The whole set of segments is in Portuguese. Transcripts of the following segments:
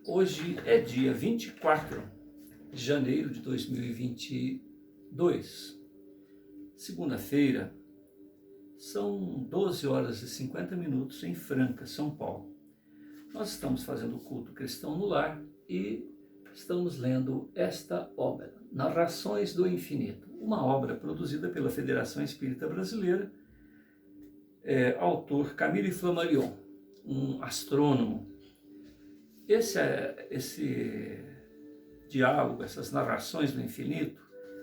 Hoje é dia 24 de janeiro de 2022, segunda-feira, são 12 horas e 50 minutos em Franca, São Paulo. Nós estamos fazendo o culto cristão no lar e estamos lendo esta obra, Narrações do Infinito, uma obra produzida pela Federação Espírita Brasileira, autor Camille Flammarion, um astrônomo. Esse diálogo, essas narrações do infinito,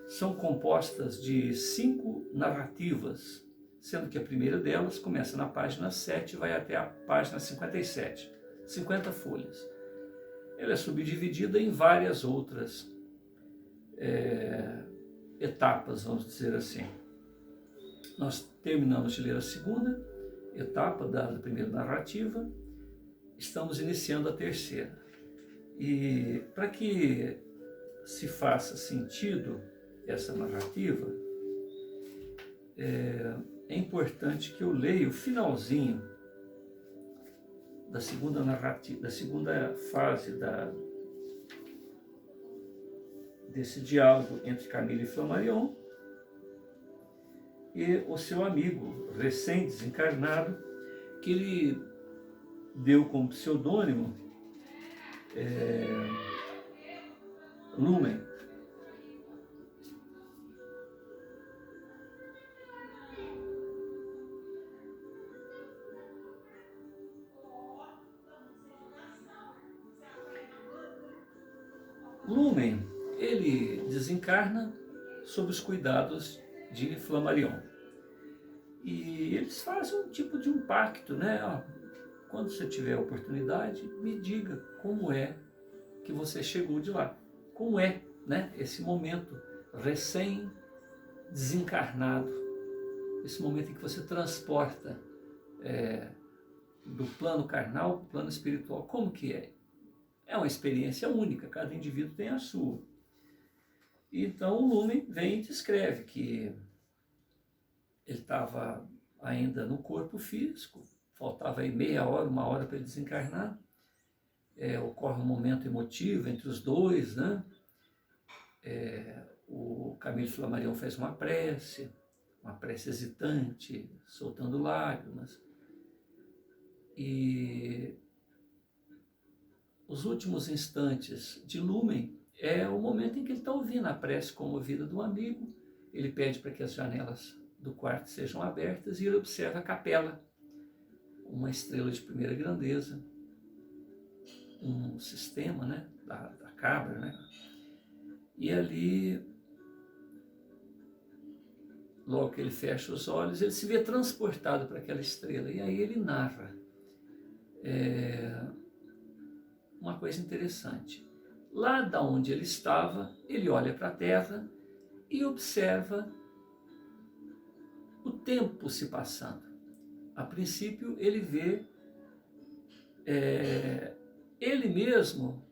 são compostas de 5 narrativas, sendo que a primeira delas começa na página 7 e vai até a página 57, 50 folhas. Ela é subdividida em várias outras etapas, vamos dizer assim. Nós terminamos de ler a segunda etapa da primeira narrativa, estamos iniciando a terceira. E para que se faça sentido essa narrativa, é importante que eu leia o finalzinho da segunda narrativa, da segunda fase desse diálogo entre Camille Flammarion e o seu amigo recém-desencarnado, que ele deu como pseudônimo Lumen. Lumen, ele desencarna sob os cuidados de Flammarion. E eles fazem um tipo de um pacto, né? Quando você tiver a oportunidade, me diga como é que você chegou de lá. Como é, né, esse momento recém-desencarnado, esse momento em que você transporta do plano carnal para o plano espiritual. Como que é? É uma experiência única, cada indivíduo tem a sua. Então o Lumen vem e descreve que ele estava ainda no corpo físico, faltava aí meia hora, 1 hora para ele desencarnar. Ocorre um momento emotivo entre os dois, né? O Camille Flammarion faz uma prece hesitante, soltando lágrimas. E os últimos instantes de Lumen é o momento em que ele está ouvindo a prece comovida do amigo. Ele pede para que as janelas do quarto sejam abertas e ele observa a capela, uma estrela de primeira grandeza, um sistema, né, da cabra, né? E ali, logo que ele fecha os olhos, ele se vê transportado para aquela estrela. E aí ele narra uma coisa interessante. Lá da onde ele estava, ele olha para a terra e observa o tempo se passando. A princípio, ele vê ele mesmo,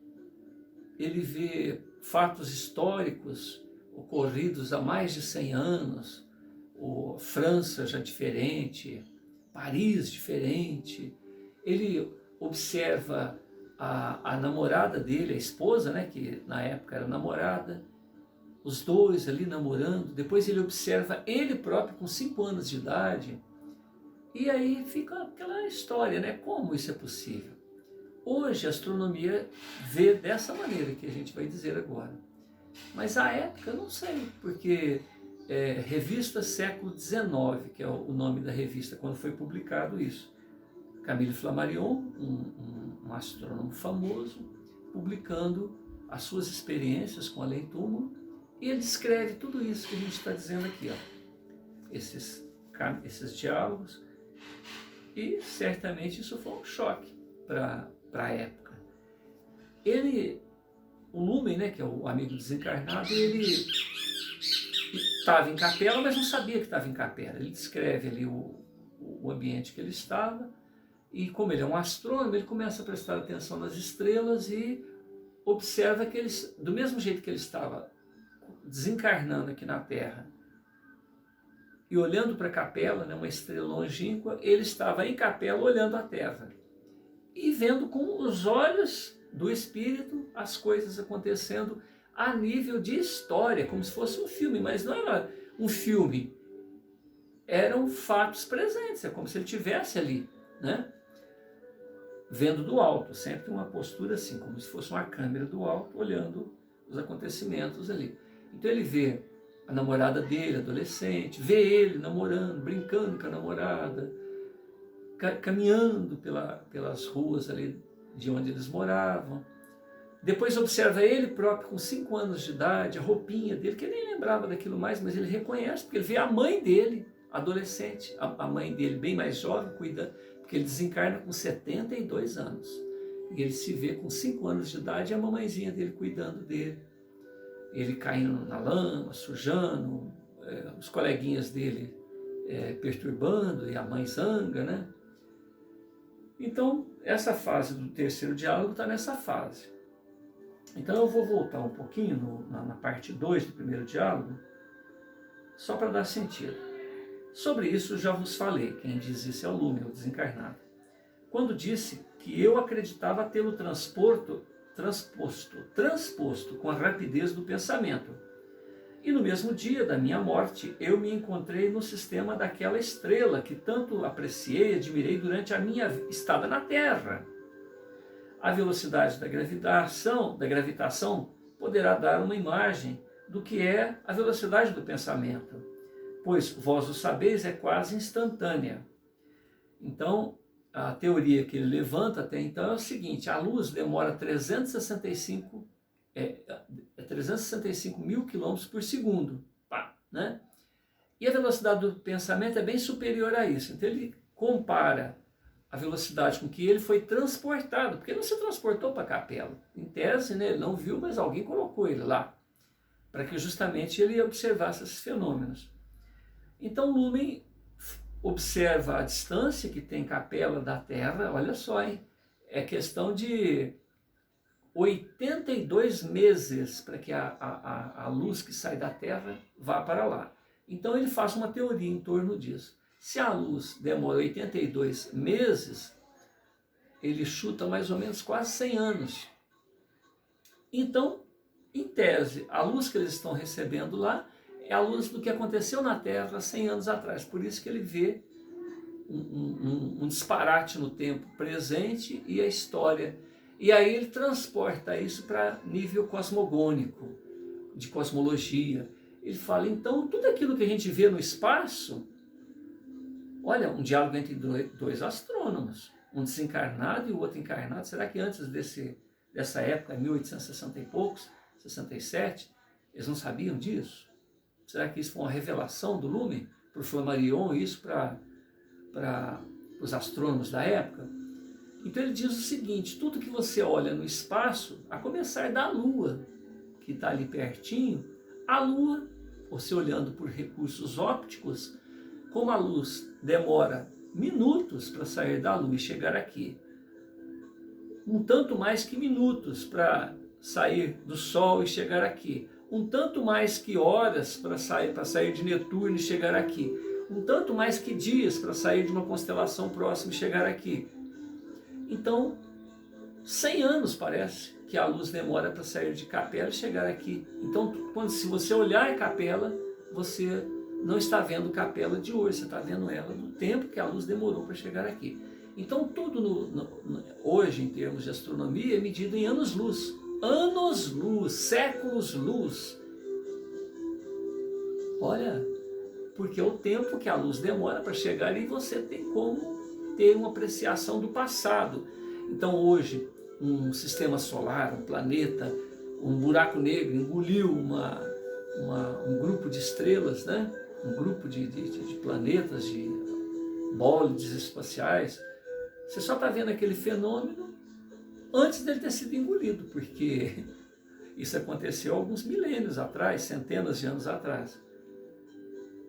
ele vê fatos históricos ocorridos há mais de 100 anos, França já diferente, Paris diferente. Ele observa a namorada dele, a esposa, né, que na época era namorada, os dois ali namorando. Depois ele observa ele próprio com 5 anos de idade. E aí fica aquela história, né? Como isso é possível? Hoje a astronomia vê dessa maneira que a gente vai dizer agora. Mas a época eu não sei, porque Revista Século XIX, que é o nome da revista, quando foi publicado isso. Camille Flammarion, um astrônomo famoso, publicando as suas experiências com além-túmulo, e ele descreve tudo isso que a gente está dizendo aqui, ó. Esses diálogos, e certamente isso foi um choque para a época. O Lumen, né, que é o amigo desencarnado, ele estava em capela, mas não sabia que estava em capela. Ele descreve ali o ambiente que ele estava, e como ele é um astrônomo, ele começa a prestar atenção nas estrelas e observa que eles, do mesmo jeito que ele estava desencarnando aqui na Terra e olhando para a capela, né, uma estrela longínqua, ele estava em capela olhando a Terra e vendo com os olhos do espírito as coisas acontecendo a nível de história, como se fosse um filme, mas não era um filme, eram fatos presentes, é como se ele estivesse ali, né? Vendo do alto, sempre uma postura assim, como se fosse uma câmera do alto, olhando os acontecimentos ali. Então ele vê a namorada dele, adolescente, vê ele namorando, brincando com a namorada, caminhando pelas ruas ali de onde eles moravam. Depois observa ele próprio com 5 anos de idade, a roupinha dele, que ele nem lembrava daquilo mais, mas ele reconhece, porque ele vê a mãe dele, adolescente, a mãe dele bem mais jovem, cuidando, porque ele desencarna com 72 anos. E ele se vê com 5 anos de idade e a mamãezinha dele cuidando dele. Ele caindo na lama, sujando, os coleguinhas dele perturbando, e a mãe zanga, né? Então, essa fase do terceiro diálogo está nessa fase. Então eu vou voltar um pouquinho na parte 2 do primeiro diálogo, só para dar sentido. Sobre isso já vos falei, quem diz isso é o Lume, o desencarnado. Quando disse que eu acreditava tê-lo transposto com a rapidez do pensamento. E no mesmo dia da minha morte, eu me encontrei no sistema daquela estrela que tanto apreciei e admirei durante a minha estada na Terra. A velocidade da gravitação poderá dar uma imagem do que é a velocidade do pensamento, pois vós o sabeis, é quase instantânea. Então, a teoria que ele levanta até então é o seguinte: a luz demora 365 mil quilômetros por segundo, né? E a velocidade do pensamento é bem superior a isso. Então ele compara a velocidade com que ele foi transportado, porque ele não se transportou para a capela. Em tese, né, ele não viu, mas alguém colocou ele lá, para que justamente ele observasse esses fenômenos. Então Lumen observa a distância que tem capela da Terra, olha só, hein? É questão de 82 meses para que a luz que sai da Terra vá para lá. Então ele faz uma teoria em torno disso. Se a luz demora 82 meses, ele chuta mais ou menos quase 100 anos. Então, em tese, a luz que eles estão recebendo lá é a luz do que aconteceu na Terra 100 anos atrás. Por isso que ele vê um disparate no tempo presente e a história. E aí ele transporta isso para nível cosmogônico, de cosmologia. Ele fala, então, tudo aquilo que a gente vê no espaço, olha, um diálogo entre dois astrônomos, um desencarnado e o outro encarnado. Será que antes dessa época, 1860 e poucos, 67, eles não sabiam disso? Será que isso foi uma revelação do Lumen para o Flammarion, isso para os astrônomos da época? Então ele diz o seguinte: tudo que você olha no espaço, a começar da Lua, que está ali pertinho, a Lua, você olhando por recursos ópticos, como a luz demora minutos para sair da Lua e chegar aqui, um tanto mais que minutos para sair do Sol e chegar aqui, um tanto mais que horas para sair de Netuno e chegar aqui, um tanto mais que dias para sair de uma constelação próxima e chegar aqui. Então, 100 anos parece que a luz demora para sair de Capela e chegar aqui. Então, se você olhar a Capela, você não está vendo Capela de hoje, você está vendo ela do tempo que a luz demorou para chegar aqui. Então, tudo hoje, em termos de astronomia, é medido em anos-luz. Anos-luz, séculos-luz. Olha, porque é o tempo que a luz demora para chegar e você tem como ter uma apreciação do passado. Então, hoje, um sistema solar, um planeta, um buraco negro engoliu um grupo de estrelas, né? Um grupo de planetas, de bólides espaciais. Você só está vendo aquele fenômeno antes dele ter sido engolido, porque isso aconteceu alguns milênios atrás, centenas de anos atrás.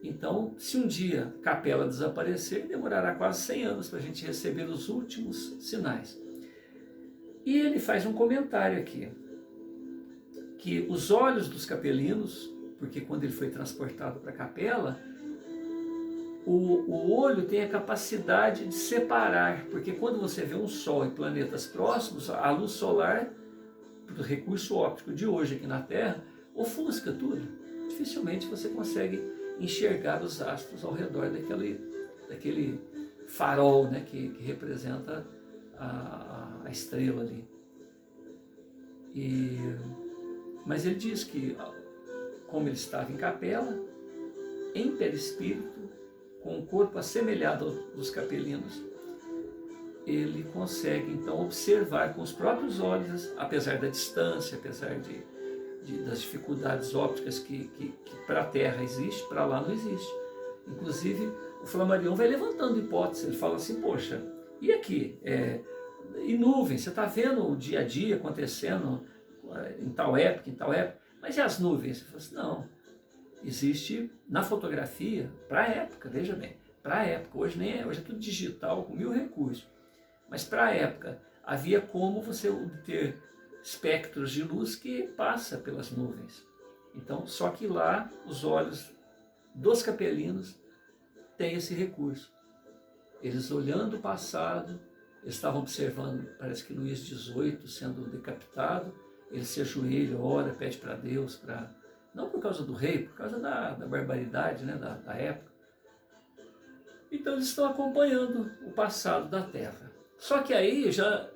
Então, se um dia Capela desaparecer, demorará quase 100 anos para a gente receber os últimos sinais. E ele faz um comentário aqui, que os olhos dos capelinos, porque quando ele foi transportado para a Capela, o olho tem a capacidade de separar, porque quando você vê um Sol e planetas próximos, a luz solar do recurso óptico de hoje aqui na Terra, ofusca tudo. Dificilmente você consegue enxergar os astros ao redor daquele farol, né, que representa a estrela ali. Mas ele diz que, como ele estava em capela, em perispírito, com o corpo assemelhado ao dos capelinos, ele consegue então observar com os próprios olhos, apesar da distância, apesar das dificuldades ópticas que para a Terra existe, para lá não existe. Inclusive, o Flammarion vai levantando hipóteses, ele fala assim, poxa, e aqui? E nuvens, você está vendo o dia a dia acontecendo em tal época, mas e as nuvens? Ele fala assim, não, existe na fotografia, para a época, veja bem, para a época, hoje é tudo digital, com 1000 recursos, mas para a época havia como você obter espectros de luz que passa pelas nuvens. Então, só que lá os olhos dos capelinos têm esse recurso. Eles olhando o passado, eles estavam observando, parece que Luís XVIII sendo decapitado, ele se ajoelha, ora, pede para Deus, não por causa do rei, por causa da barbaridade, né, da época. Então eles estão acompanhando o passado da Terra. Só que aí já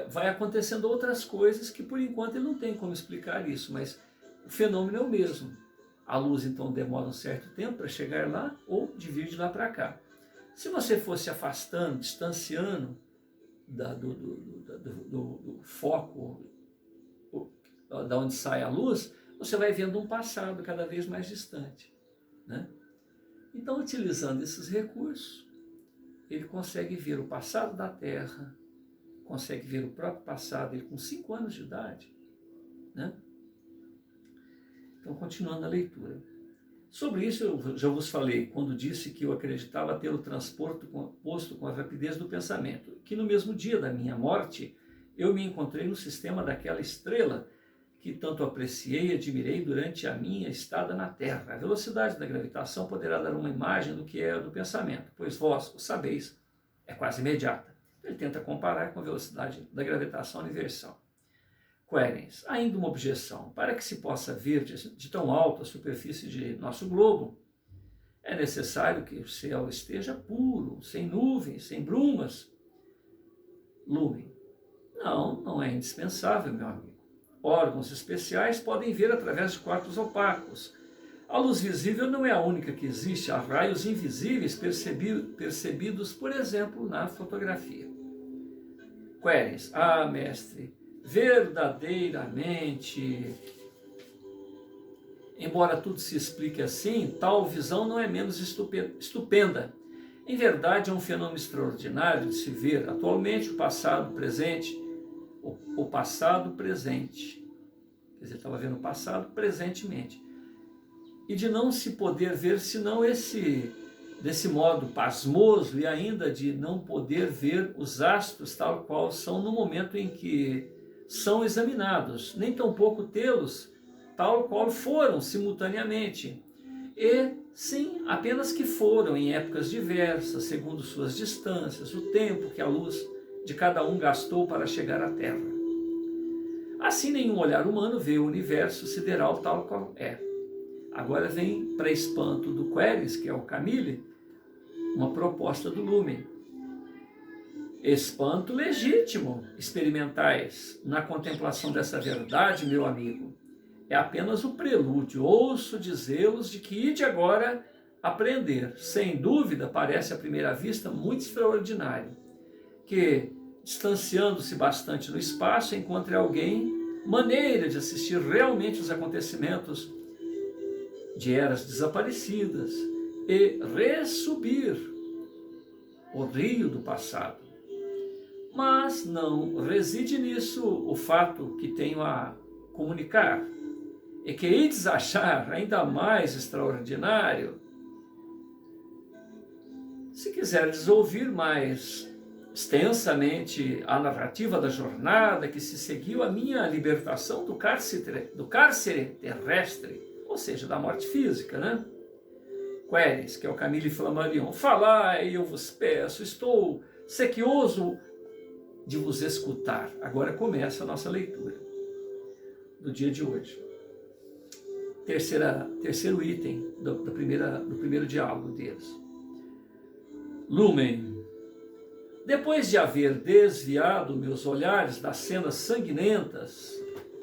vai acontecendo outras coisas que por enquanto ele não tem como explicar isso, mas o fenômeno é o mesmo. A luz então demora um certo tempo para chegar lá ou de vir de lá para cá. Se você fosse afastando, distanciando do foco da onde sai a luz, você vai vendo um passado cada vez mais distante, né? Então, utilizando esses recursos, ele consegue ver o passado da Terra, consegue ver o próprio passado, ele com 5 anos de idade, né? Então, continuando a leitura. Sobre isso eu já vos falei, quando disse que eu acreditava ter o transporte posto com a rapidez do pensamento, que no mesmo dia da minha morte, eu me encontrei no sistema daquela estrela que tanto apreciei e admirei durante a minha estada na Terra. A velocidade da gravitação poderá dar uma imagem do que é a do pensamento, pois vós o sabeis, é quase imediata. Ele tenta comparar com a velocidade da gravitação universal. Querens, ainda uma objeção. Para que se possa ver de tão alta a superfície de nosso globo, é necessário que o céu esteja puro, sem nuvens, sem brumas. Lumen. Não é indispensável, meu amigo. Órgãos especiais podem ver através de quartos opacos. A luz visível não é a única que existe, há raios invisíveis percebidos, por exemplo, na fotografia. Querens, mestre, verdadeiramente, embora tudo se explique assim, tal visão não é menos estupenda. Em verdade, é um fenômeno extraordinário de se ver atualmente o passado presente. O passado presente. Quer dizer, estava vendo o passado presentemente. E de não se poder ver senão desse modo pasmoso, e ainda de não poder ver os astros tal qual são no momento em que são examinados, nem tampouco tê-los tal qual foram simultaneamente. E sim, apenas que foram em épocas diversas, segundo suas distâncias, o tempo que a luz de cada um gastou para chegar à Terra. Assim, nenhum olhar humano vê o universo sideral tal qual é. Agora vem, para espanto do Querens, que é o Camille, uma proposta do Lumen. Espanto legítimo experimentais na contemplação dessa verdade, meu amigo. É apenas o prelúdio. Ouço dizê-los de que ide agora aprender. Sem dúvida, parece à primeira vista muito extraordinário que, distanciando-se bastante no espaço, encontre alguém maneira de assistir realmente os acontecimentos de eras desaparecidas e ressubir o rio do passado. Mas não reside nisso o fato que tenho a comunicar, e que ides achar ainda mais extraordinário. Se quiserdes ouvir mais extensamente a narrativa da jornada que se seguiu à minha libertação do cárcere terrestre, ou seja, da morte física, né? Querens, que é o Camille Flammarion, falai, eu vos peço, estou sequioso de vos escutar. Agora começa a nossa leitura do dia de hoje. Terceiro item do primeiro diálogo deles. Lumen. Depois de haver desviado meus olhares das cenas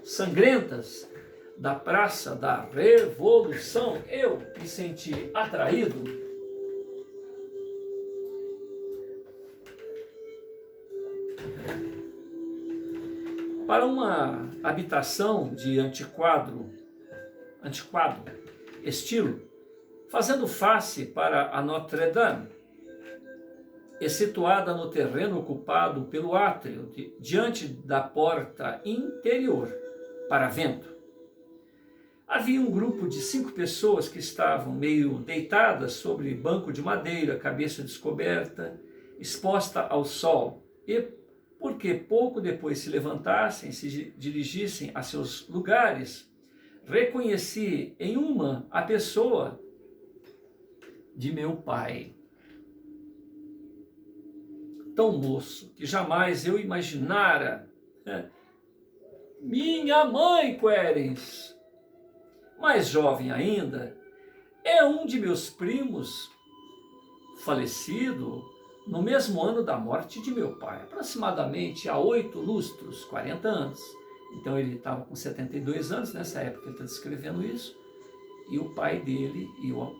sangrentas da Praça da Revolução, eu me senti atraído para uma habitação de antiquado estilo, fazendo face para a Notre-Dame, e situada no terreno ocupado pelo átrio, diante da porta interior, para vento. Havia um grupo de 5 pessoas que estavam meio deitadas sobre banco de madeira, cabeça descoberta, exposta ao sol, e porque pouco depois se levantassem, se dirigissem a seus lugares, reconheci em uma a pessoa de meu pai. Tão moço que jamais eu imaginara. Minha mãe, Querens, mais jovem ainda, é um de meus primos, falecido no mesmo ano da morte de meu pai, aproximadamente há 8 lustros, 40 anos. Então ele estava com 72 anos, nessa época ele está descrevendo isso, e o pai dele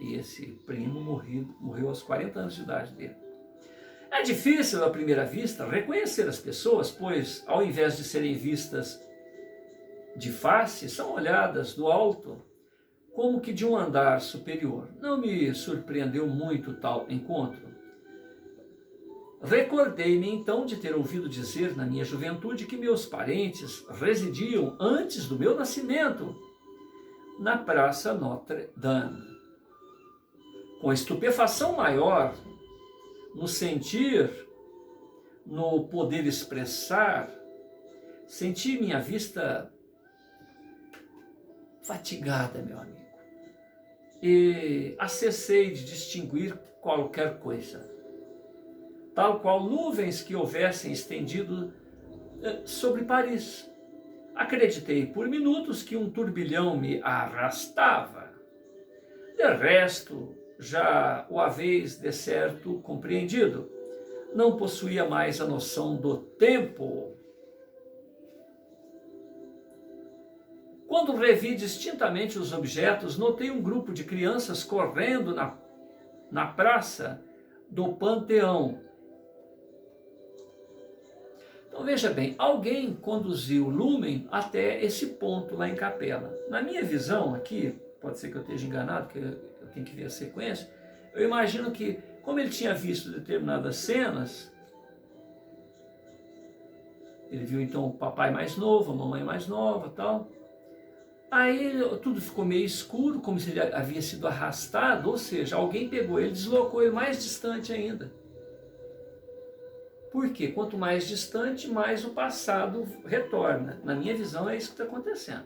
e esse primo morreu aos 40 anos de idade dele. É difícil, à primeira vista, reconhecer as pessoas, pois, ao invés de serem vistas de face, são olhadas do alto, como que de um andar superior. Não me surpreendeu muito tal encontro. Recordei-me então de ter ouvido dizer na minha juventude que meus parentes residiam antes do meu nascimento na Praça Notre-Dame. Com estupefação maior, no sentir, no poder expressar, senti minha vista fatigada, meu amigo, e acessei de distinguir qualquer coisa, tal qual nuvens que houvessem estendido sobre Paris. Acreditei por minutos que um turbilhão me arrastava. De resto, já o haveis de certo compreendido. Não possuía mais a noção do tempo. Quando revi distintamente os objetos, notei um grupo de crianças correndo na praça do Panteão. Então veja bem, alguém conduziu Lumen até esse ponto lá em Capela. Na minha visão aqui, pode ser que eu esteja enganado, que eu tenho que ver a sequência, eu imagino que, como ele tinha visto determinadas cenas, ele viu então o papai mais novo, a mamãe mais nova, tal. Aí tudo ficou meio escuro, como se ele havia sido arrastado, ou seja, alguém pegou ele, deslocou ele mais distante ainda. Por quê? Quanto mais distante, mais o passado retorna. Na minha visão, é isso que está acontecendo.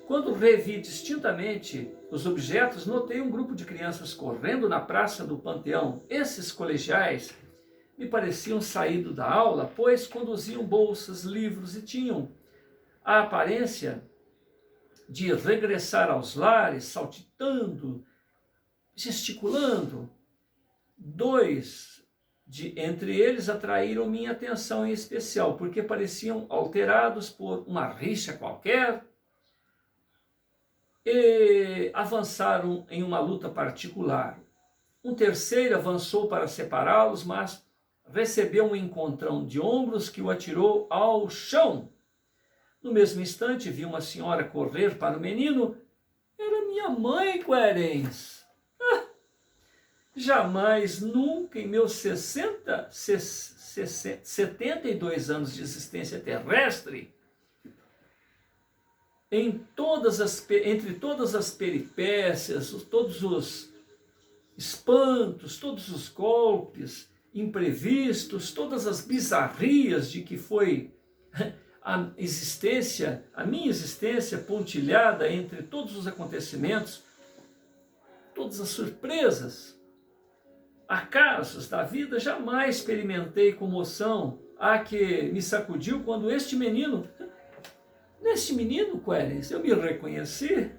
Quando revi distintamente os objetos, notei um grupo de crianças correndo na praça do Panteão. Esses colegiais me pareciam saídos da aula, pois conduziam bolsas, livros e tinham a aparência de regressar aos lares, saltitando, gesticulando. 2 entre eles atraíram minha atenção em especial, porque pareciam alterados por uma rixa qualquer e avançaram em uma luta particular. Um terceiro avançou para separá-los, mas recebeu um encontrão de ombros que o atirou ao chão. No mesmo instante, vi uma senhora correr para o menino. Era minha mãe, Querens. Jamais, nunca, em meus 72 anos de existência terrestre, entre todas as peripécias, todos os espantos, todos os golpes imprevistos, todas as bizarrias de que foi a minha existência pontilhada entre todos os acontecimentos, todas as surpresas, acasos da vida, jamais experimentei comoção a que me sacudiu quando este menino, Querens, eu me reconheci,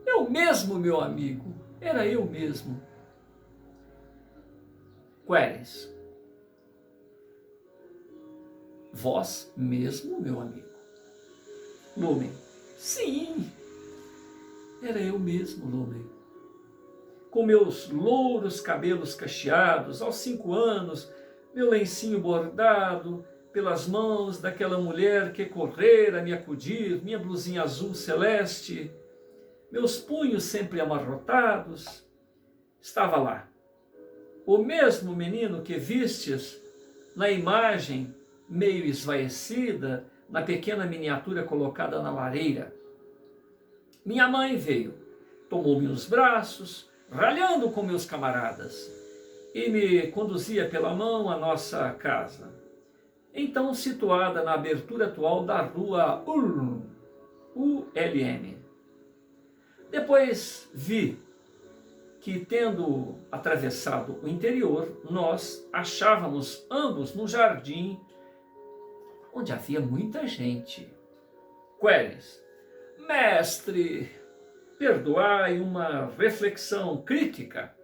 eu mesmo, meu amigo, era eu mesmo. Querens, vós mesmo, meu amigo. Lumen, sim, era eu mesmo, Lumen. Com meus louros cabelos cacheados, aos 5 anos, meu lencinho bordado pelas mãos daquela mulher que correra me acudir, minha blusinha azul celeste, meus punhos sempre amarrotados, estava lá. O mesmo menino que vistes na imagem meio esvaecida, na pequena miniatura colocada na lareira. Minha mãe veio, tomou-me nos braços, ralhando com meus camaradas, e me conduzia pela mão à nossa casa, então situada na abertura atual da rua ULM. Depois vi que, tendo atravessado o interior, nós achávamos ambos no jardim, onde havia muita gente. Querens, mestre, perdoai uma reflexão crítica.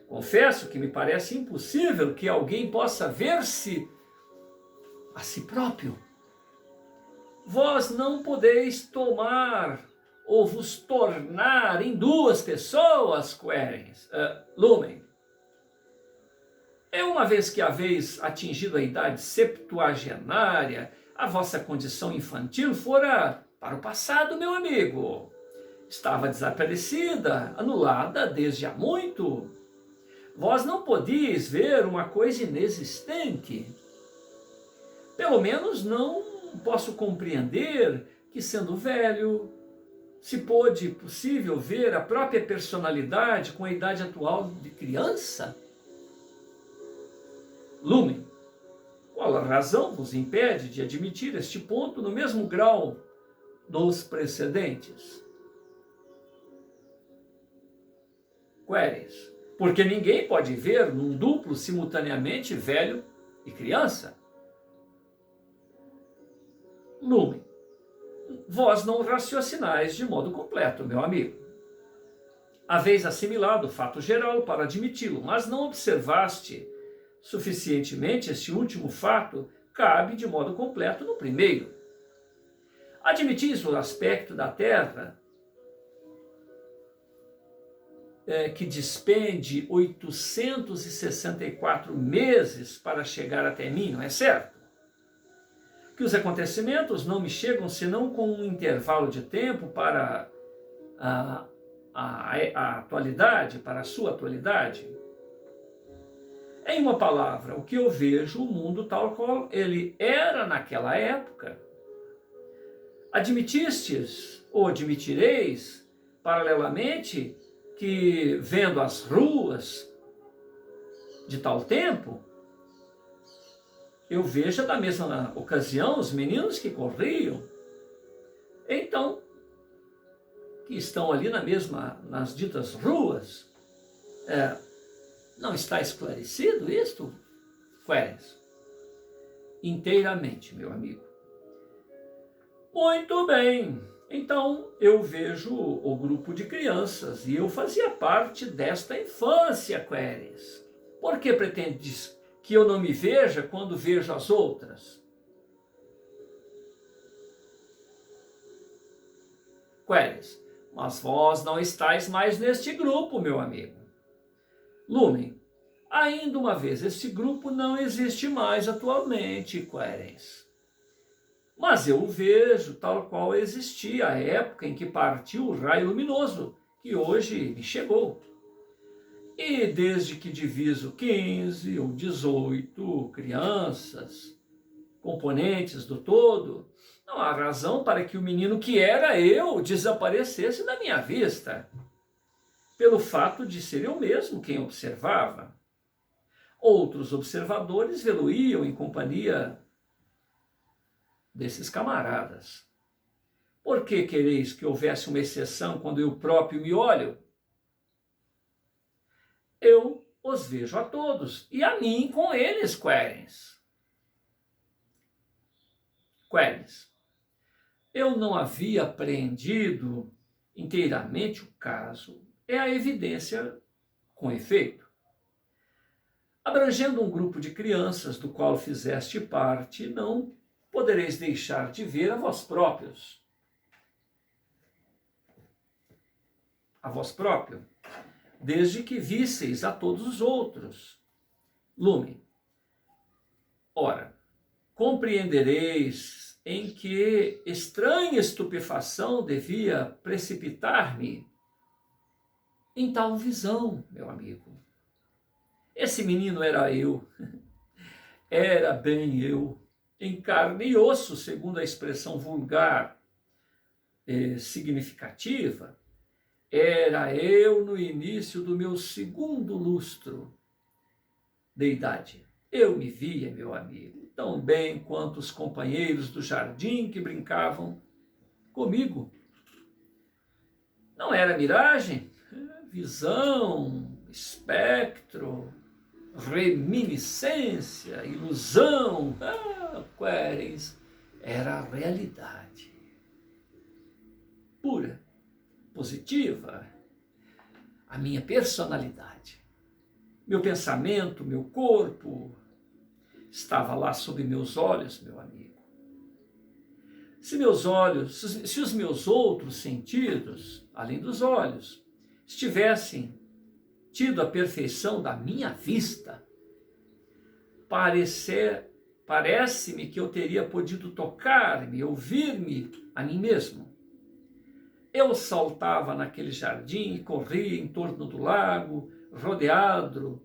Confesso que me parece impossível que alguém possa ver-se a si próprio. Vós não podeis tomar ou vos tornar em 2 pessoas, Querens, Lumen. Uma vez que haveis atingido a idade septuagenária, a vossa condição infantil fora para o passado, meu amigo. Estava desaparecida, anulada desde há muito. Vós não podíeis ver uma coisa inexistente. Pelo menos não posso compreender que, sendo velho, se pôde possível ver a própria personalidade com a idade atual de criança. Lumen, qual a razão vos impede de admitir este ponto no mesmo grau dos precedentes? Querens, porque ninguém pode ver num duplo simultaneamente velho e criança. Lumen, vós não raciocinais de modo completo, meu amigo. Haveis assimilado o fato geral para admiti-lo, mas não observaste suficientemente este último fato, cabe de modo completo no primeiro. Admitis o aspecto da Terra, que despende 864 meses para chegar até mim, não é certo? Que os acontecimentos não me chegam senão com um intervalo de tempo para a atualidade, para a sua atualidade. Em uma palavra, o que eu vejo, o mundo tal qual ele era naquela época. Admitistes, ou admitireis, paralelamente, que vendo as ruas de tal tempo, eu vejo na mesma ocasião os meninos que corriam, então, que estão ali nas ditas ruas. Não está esclarecido isto, Querens? Inteiramente, meu amigo. Muito bem. Então, eu vejo o grupo de crianças e eu fazia parte desta infância, Querens. Por que pretendes que eu não me veja quando vejo as outras? Querens, mas vós não estáis mais neste grupo, meu amigo. Lumen, ainda uma vez, este grupo não existe mais atualmente, Querens. Mas eu o vejo tal qual existia a época em que partiu o raio luminoso, que hoje me chegou. E desde que diviso 15 ou 18 crianças, componentes do todo, não há razão para que o menino que era eu desaparecesse da minha vista, pelo fato de ser eu mesmo quem observava. Outros observadores vê-lo-iam em companhia desses camaradas. Por que quereis que houvesse uma exceção quando eu próprio me olho? Eu os vejo a todos, e a mim com eles, Querens. Queres, eu não havia apreendido inteiramente o caso. É a evidência com efeito. Abrangendo um grupo de crianças do qual fizeste parte, não podereis deixar de ver a vós próprio, desde que visseis a todos os outros. Lume. Ora, compreendereis em que estranha estupefação devia precipitar-me em tal visão, meu amigo. Esse menino era eu, era bem eu, em carne e osso, segundo a expressão vulgar significativa, era eu no início do meu segundo lustro de idade. Eu me via, meu amigo, tão bem quanto os companheiros do jardim que brincavam comigo. Não era miragem, visão, espectro, reminiscência, ilusão. Querens, era a realidade pura, positiva, a minha personalidade. Meu pensamento, meu corpo estava lá sob meus olhos, meu amigo. Se os meus outros sentidos, além dos olhos, estivessem tido a perfeição da minha vista, parece-me que eu teria podido tocar-me, ouvir-me a mim mesmo. Eu saltava naquele jardim e corria em torno do lago, rodeado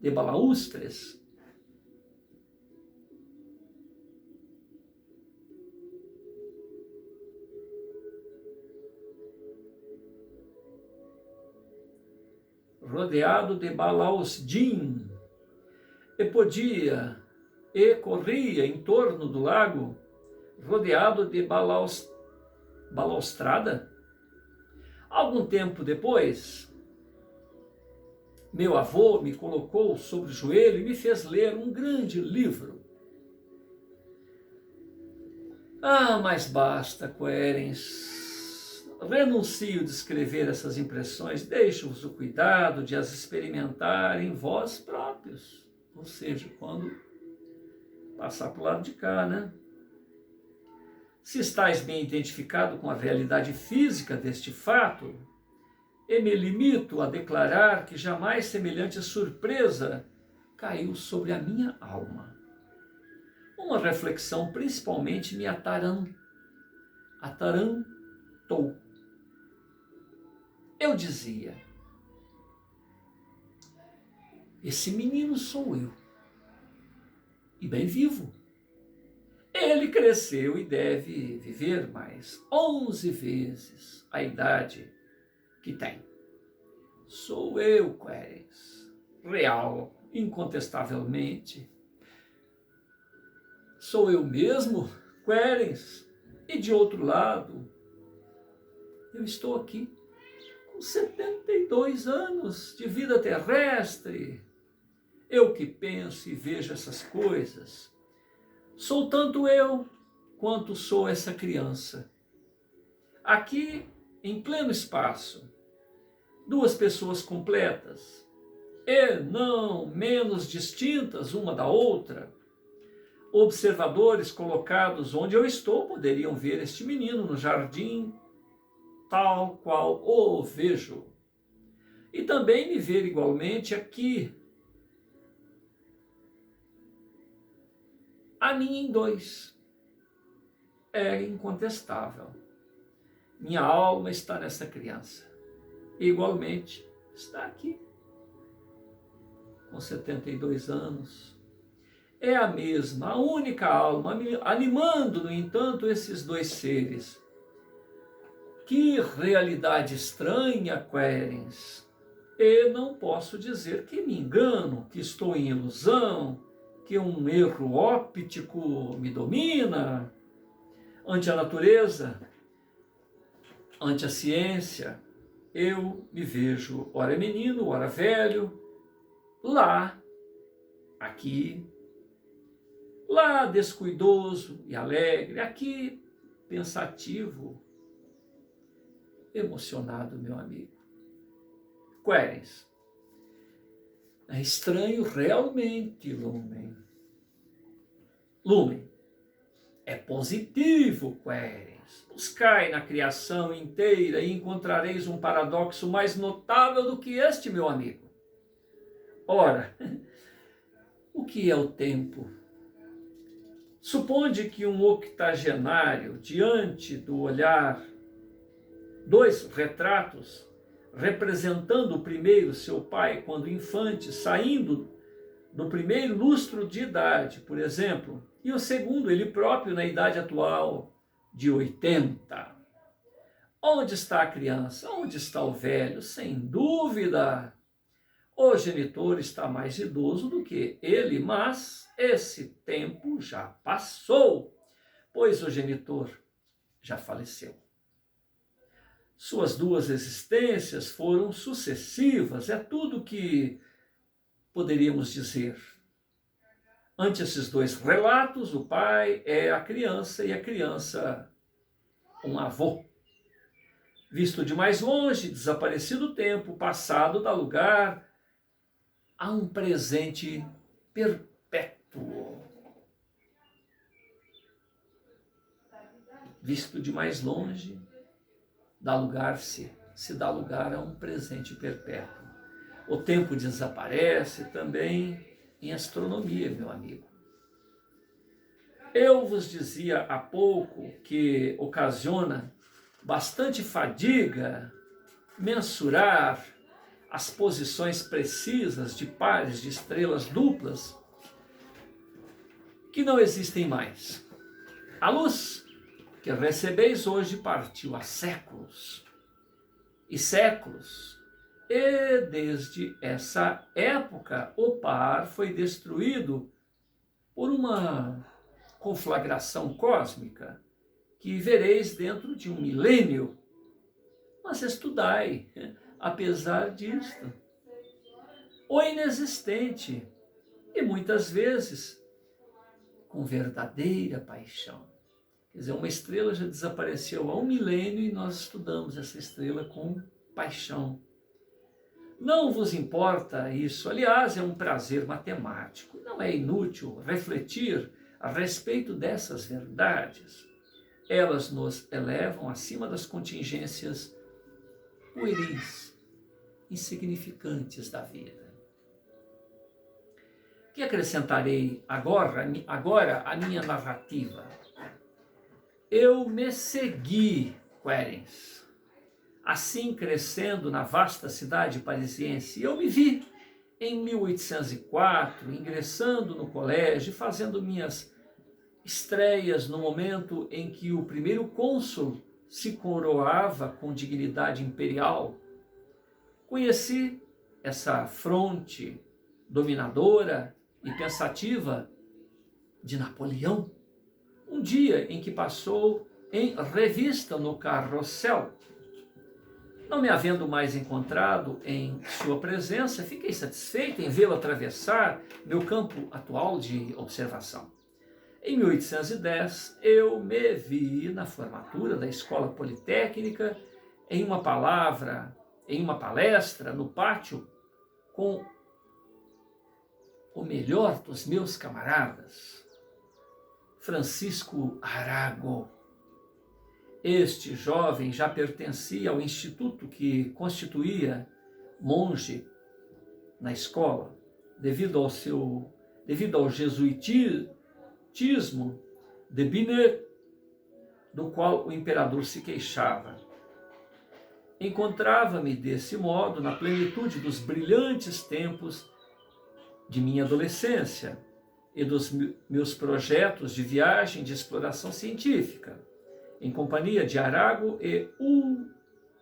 de balaústres. Rodeado de balausdim, e corria em torno do lago, rodeado de balaustrada. Algum tempo depois, meu avô me colocou sobre o joelho e me fez ler um grande livro. Mas basta, Querens. Renuncio de escrever essas impressões, deixo-vos o cuidado de as experimentar em vós próprios. Ou seja, quando passar para o lado de cá, né? Se estáis bem identificado com a realidade física deste fato, e me limito a declarar que jamais semelhante surpresa caiu sobre a minha alma. Uma reflexão principalmente me atarantou. Eu dizia, esse menino sou eu, e bem vivo. Ele cresceu e deve viver mais 11 vezes a idade que tem. Sou eu, Querens, real, incontestavelmente. Sou eu mesmo, Querens, e de outro lado, eu estou aqui com 72 anos de vida terrestre. Eu que penso e vejo essas coisas, sou tanto eu quanto sou essa criança. Aqui, em pleno espaço, duas pessoas completas e não menos distintas uma da outra. Observadores colocados onde eu estou poderiam ver este menino no jardim, tal qual o vejo. E também me ver igualmente aqui, a mim em dois. É incontestável. Minha alma está nessa criança. E igualmente está aqui, com 72 anos. É a mesma, a única alma, animando, no entanto, esses dois seres. Que realidade estranha, Querens. E não posso dizer que me engano, que estou em ilusão, que um erro óptico me domina, ante a natureza, ante a ciência. Eu me vejo, ora menino, ora velho, lá, aqui, Lá descuidoso e alegre, aqui pensativo, emocionado, meu amigo. Querens, é estranho realmente, Lumen. Lumen, é positivo, Querens. Buscai na criação inteira e encontrareis um paradoxo mais notável do que este, meu amigo. Ora, o que é o tempo? Suponde que um octogenário, diante do olhar, dois retratos, representando o primeiro, seu pai, quando infante, saindo do primeiro lustro de idade, por exemplo, e o segundo, ele próprio, na idade atual de 80. Onde está a criança? Onde está o velho? Sem dúvida, o genitor está mais idoso do que ele, mas esse tempo já passou, pois o genitor já faleceu. Suas duas existências foram sucessivas, é tudo que poderíamos dizer. Ante esses dois relatos, o pai é a criança e a criança um avô. Visto de mais longe, desaparecido o tempo, passado dá lugar a um presente perpétuo. Visto de mais longe, se dá lugar a um presente perpétuo. O tempo desaparece também em astronomia, meu amigo. Eu vos dizia há pouco que ocasiona bastante fadiga mensurar as posições precisas de pares de estrelas duplas que não existem mais. A luz que recebeis hoje partiu há séculos e séculos, e desde essa época o par foi destruído por uma conflagração cósmica que vereis dentro de um milênio. Mas estudai, apesar disto, o inexistente, e muitas vezes com verdadeira paixão. Quer dizer, uma estrela já desapareceu há um milênio e nós estudamos essa estrela com paixão. Não vos importa isso, aliás, é um prazer matemático. Não é inútil refletir a respeito dessas verdades. Elas nos elevam acima das contingências pueris, insignificantes da vida. Que acrescentarei agora à minha narrativa? Eu me segui, Querens, assim crescendo na vasta cidade parisiense. Eu me vi em 1804, ingressando no colégio, fazendo minhas estreias no momento em que o primeiro cônsul se coroava com dignidade imperial. Conheci essa fronte dominadora e pensativa de Napoleão, um dia em que passou em revista no carrossel. Não me havendo mais encontrado em sua presença, fiquei satisfeito em vê-lo atravessar meu campo atual de observação. Em 1810, eu me vi na formatura da Escola Politécnica, em uma palestra no pátio, com o melhor dos meus camaradas, Francisco Arago. Este jovem já pertencia ao instituto que constituía monge na escola, devido ao jesuitismo de Binet, do qual o imperador se queixava. Encontrava-me desse modo na plenitude dos brilhantes tempos de minha adolescência e dos meus projetos de viagem de exploração científica, em companhia de Arago e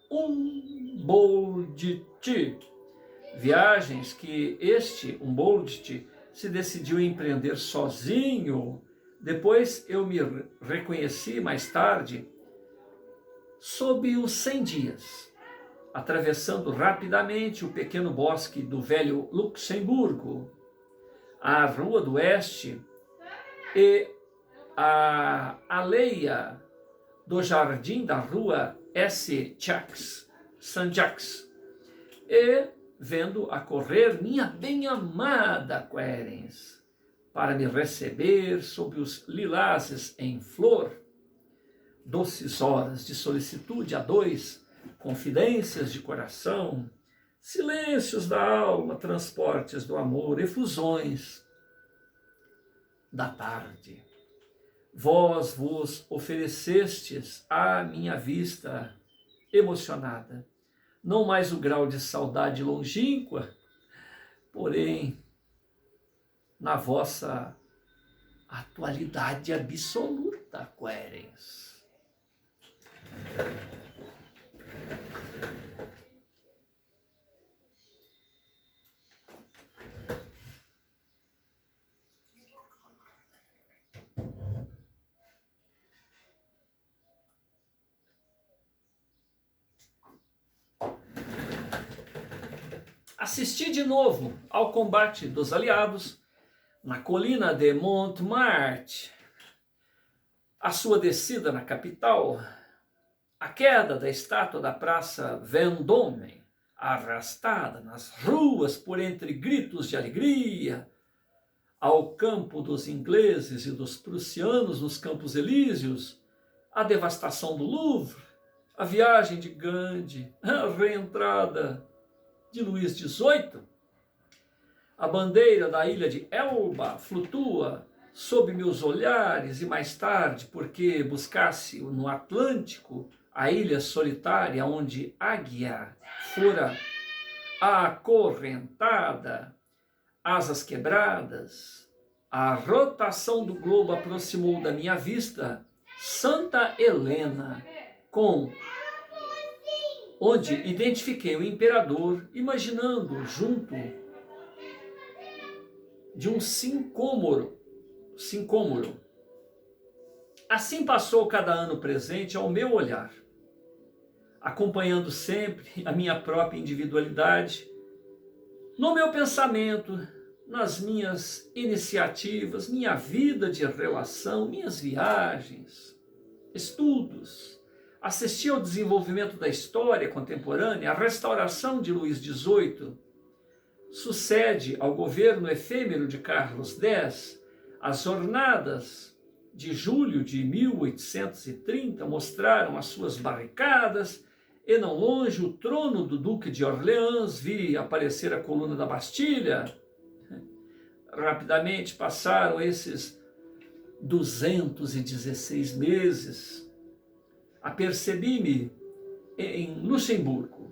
Humboldt. Viagens que Humboldt se decidiu empreender sozinho. Depois eu me reconheci mais tarde sob os 100 dias, atravessando rapidamente o pequeno bosque do velho Luxemburgo, a Rua do Oeste, e a aleia do jardim da rua S. Jacques, Saint-Jacques, e vendo a correr minha bem-amada Querens, para me receber sob os lilazes em flor, doces horas de solicitude a dois, confidências de coração, silêncios da alma, transportes do amor, efusões da tarde. Vós vos oferecestes à minha vista emocionada, não mais o grau de saudade longínqua, porém na vossa atualidade absoluta, Querens. Assisti de novo ao combate dos aliados na colina de Montmartre, a sua descida na capital, a queda da estátua da Praça Vendôme, arrastada nas ruas por entre gritos de alegria, ao campo dos ingleses e dos prussianos nos Campos Elíseos, a devastação do Louvre, a viagem de Gandhi, a reentrada de Luís XVIII, a bandeira da ilha de Elba flutua sob meus olhares e mais tarde, porque buscasse no Atlântico a ilha solitária onde Águia fora acorrentada, asas quebradas, a rotação do globo aproximou da minha vista Santa Helena, onde identifiquei o imperador, imaginando junto de um sincômoro. Assim passou cada ano presente ao meu olhar, acompanhando sempre a minha própria individualidade, no meu pensamento, nas minhas iniciativas, minha vida de relação, minhas viagens, estudos. Assisti ao desenvolvimento da história contemporânea, à restauração de Luís XVIII, sucede ao governo efêmero de Carlos X, as jornadas de julho de 1830 mostraram as suas barricadas, e não longe o trono do Duque de Orleans, vi aparecer a coluna da Bastilha. Rapidamente passaram esses 216 meses. Apercebi-me em Luxemburgo,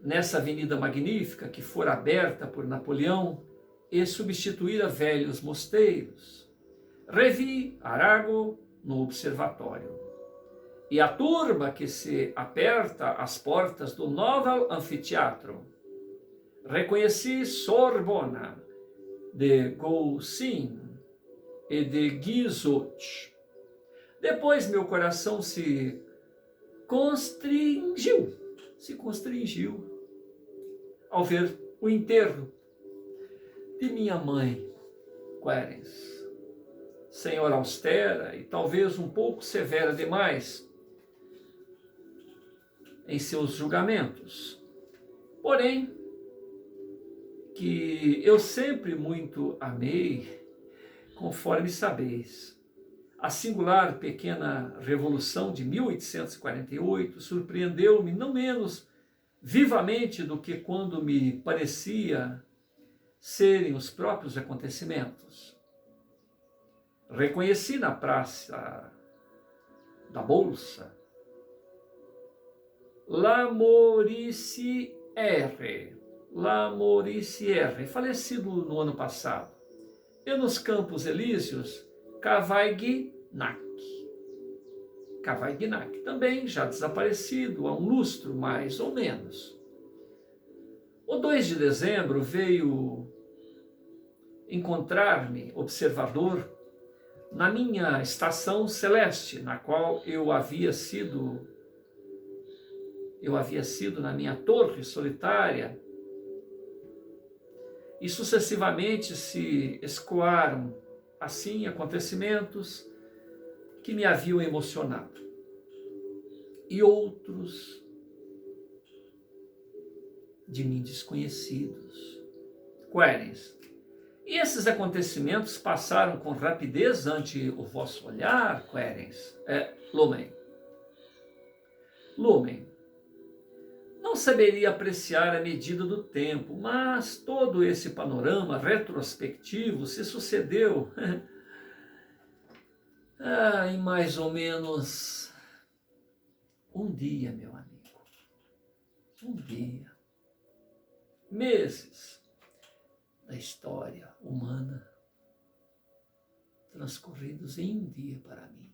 nessa avenida magnífica que fora aberta por Napoleão e substituíra velhos mosteiros. Revi Arago no observatório. E a turba que se aperta às portas do novo anfiteatro. Reconheci Sorbona, de Goussin e de Guizot. Depois meu coração se constringiu ao ver o enterro de minha mãe, Querens, senhora austera e talvez um pouco severa demais em seus julgamentos, porém que eu sempre muito amei, conforme sabeis. A singular pequena revolução de 1848 surpreendeu-me não menos vivamente do que quando me parecia serem os próprios acontecimentos. Reconheci na Praça da Bolsa Lamoricière, falecido no ano passado, e nos Campos Elíseos, Cavaignac, também já desaparecido há um lustro, mais ou menos. O 2 de dezembro veio encontrar-me, observador, na minha estação celeste, na qual eu havia sido na minha torre solitária, e sucessivamente se escoaram assim, acontecimentos que me haviam emocionado. E outros de mim desconhecidos. Querens. E esses acontecimentos passaram com rapidez ante o vosso olhar, Querens? Lumen. Lumen. Não saberia apreciar a medida do tempo, mas todo esse panorama retrospectivo se sucedeu em mais ou menos um dia, meu amigo. Um dia. Meses da história humana transcorridos em um dia para mim.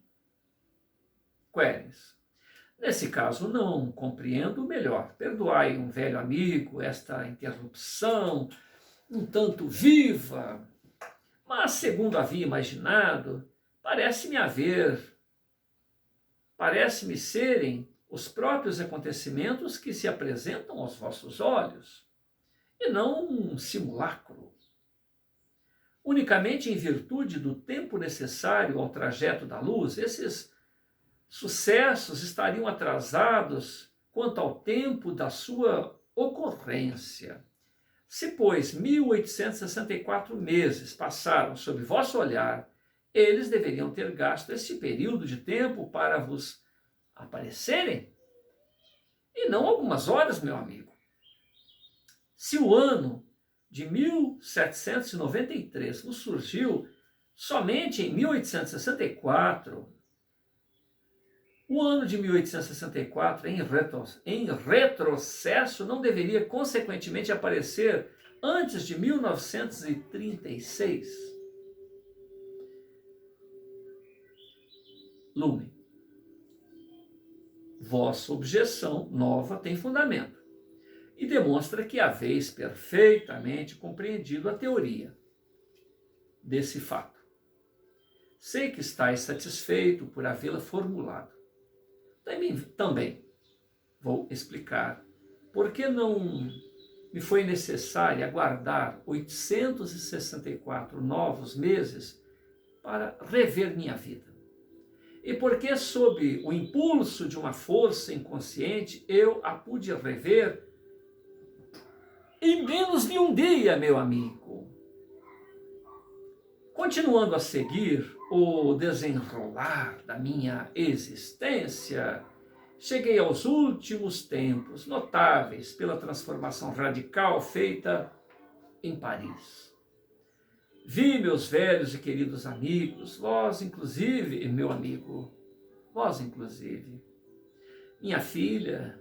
Querens. Nesse caso, não compreendo melhor. Perdoai um velho amigo esta interrupção, um tanto viva, mas, segundo havia imaginado, parece-me serem os próprios acontecimentos que se apresentam aos vossos olhos, e não um simulacro. Unicamente em virtude do tempo necessário ao trajeto da luz, esses sucessos estariam atrasados quanto ao tempo da sua ocorrência. Se, pois, 1864 meses passaram sob vosso olhar, eles deveriam ter gasto esse período de tempo para vos aparecerem, e não algumas horas, meu amigo. Se o ano de 1793 vos surgiu somente em 1864, o ano de 1864, em retrocesso, não deveria, consequentemente, aparecer antes de 1936. Lumen. Vossa objeção nova tem fundamento e demonstra que haveis perfeitamente compreendido a teoria desse fato. Sei que estáis satisfeito por havê-la formulado. Também vou explicar por que não me foi necessário aguardar 864 novos meses para rever minha vida. E por que, sob o impulso de uma força inconsciente, eu a pude rever em menos de um dia, meu amigo. Continuando a seguir o desenrolar da minha existência, cheguei aos últimos tempos, notáveis pela transformação radical feita em Paris. Vi meus velhos e queridos amigos, vós inclusive, meu amigo, vós inclusive, minha filha,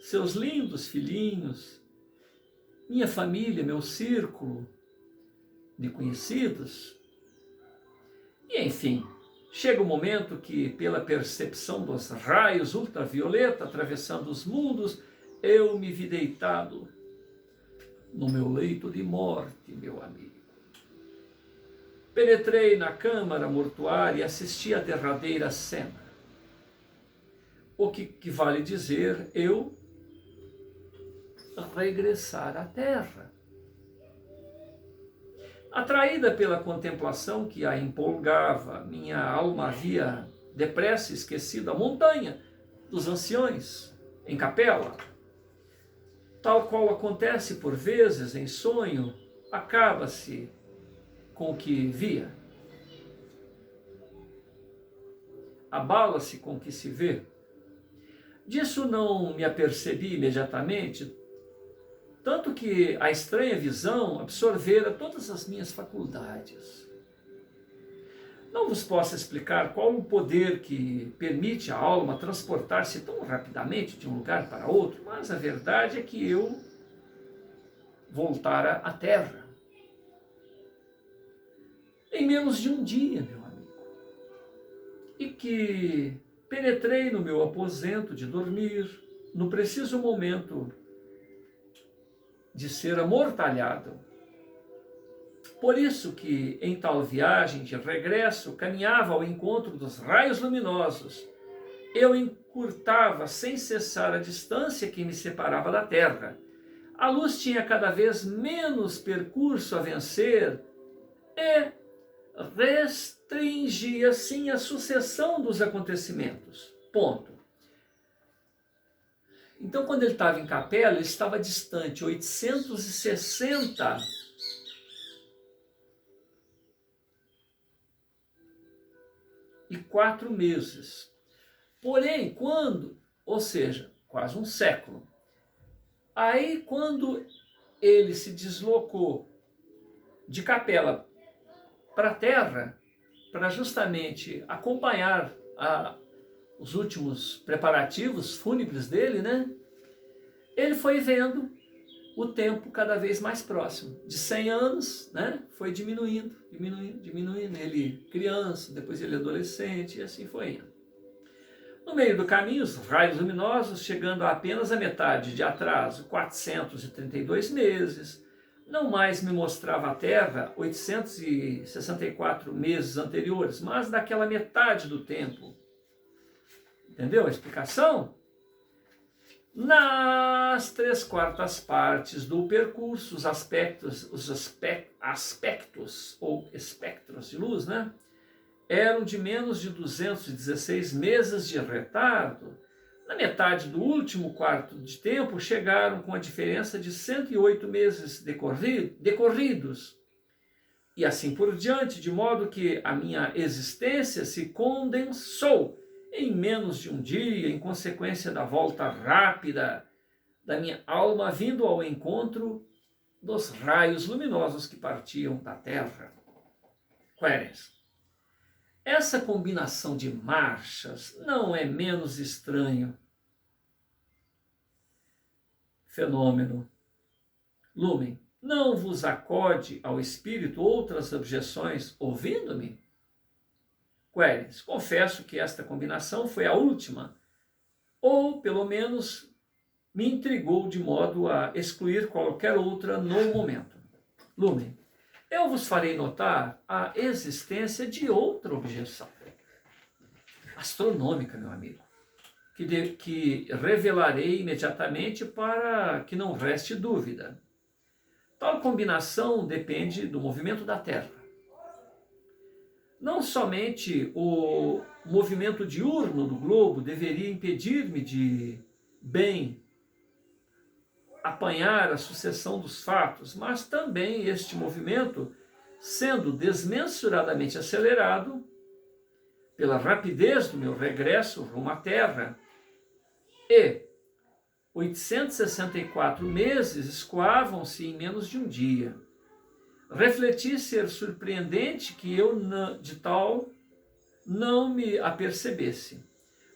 seus lindos filhinhos, minha família, meu círculo de conhecidos. E, enfim, chega o momento que, pela percepção dos raios ultravioleta atravessando os mundos, eu me vi deitado no meu leito de morte, meu amigo. Penetrei na câmara mortuária e assisti à derradeira cena. O que vale dizer, eu regressar à terra. Atraída pela contemplação que a empolgava, minha alma havia depressa esquecido a montanha dos anciões em capela. Tal qual acontece por vezes em sonho, acaba-se com o que via. Abala-se com o que se vê. Disso não me apercebi imediatamente, tanto que a estranha visão absorvera todas as minhas faculdades. Não vos posso explicar qual o poder que permite à alma transportar-se tão rapidamente de um lugar para outro, mas a verdade é que eu voltara à terra em menos de um dia, meu amigo, e que penetrei no meu aposento de dormir no preciso momento de ser amortalhado. Por isso que, em tal viagem de regresso, caminhava ao encontro dos raios luminosos. Eu encurtava sem cessar a distância que me separava da terra. A luz tinha cada vez menos percurso a vencer e, restringia sim a sucessão dos acontecimentos. Ponto. Então, quando ele estava em Capela, ele estava distante 864 meses. Porém, ou seja, quase um século. Aí, quando ele se deslocou de Capela para a Terra, para justamente acompanhar os últimos preparativos fúnebres dele, né? Ele foi vendo o tempo cada vez mais próximo. De 100 anos, né? Foi diminuindo. Ele criança, depois ele adolescente, e assim foi indo. No meio do caminho, os raios luminosos, chegando a apenas a metade de atraso, 432 meses, não mais me mostrava a Terra 864 meses anteriores, mas daquela metade do tempo. Entendeu a explicação? Nas 3/4 partes do percurso, os aspectos ou espectros de luz, né, eram de menos de 216 meses de retardo. Na metade do último quarto de tempo, chegaram com a diferença de 108 meses decorridos. E assim por diante, de modo que a minha existência se condensou em menos de um dia, em consequência da volta rápida da minha alma vindo ao encontro dos raios luminosos que partiam da Terra. Coerência. Essa combinação de marchas não é menos estranho fenômeno. Lumen, não vos acode ao espírito outras objeções ouvindo-me? Queres, confesso que esta combinação foi a última, ou pelo menos me intrigou de modo a excluir qualquer outra no momento. Lumen, eu vos farei notar a existência de outra objeção, astronômica, meu amigo, que revelarei imediatamente para que não reste dúvida. Tal combinação depende do movimento da Terra. Não somente o movimento diurno do globo deveria impedir-me de bem apanhar a sucessão dos fatos, mas também este movimento, sendo desmensuradamente acelerado pela rapidez do meu regresso rumo à Terra, e 864 meses escoavam-se em menos de um dia. Refleti ser surpreendente que eu de tal não me apercebesse,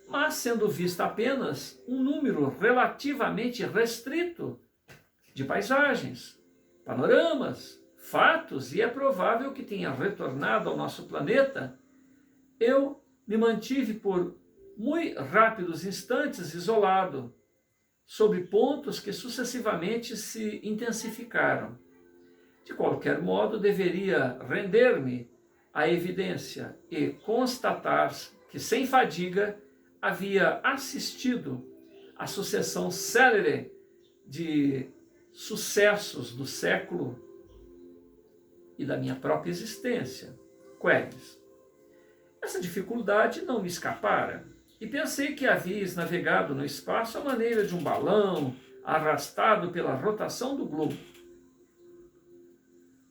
mas sendo vista apenas um número relativamente restrito de paisagens, panoramas, fatos, e é provável que tenha retornado ao nosso planeta, eu me mantive por muito rápidos instantes isolado, sobre pontos que sucessivamente se intensificaram. De qualquer modo, deveria render-me à evidência e constatar que, sem fadiga, havia assistido à sucessão célere de sucessos do século e da minha própria existência. Queres, essa dificuldade não me escapara, e pensei que havíeis navegado no espaço à maneira de um balão arrastado pela rotação do globo.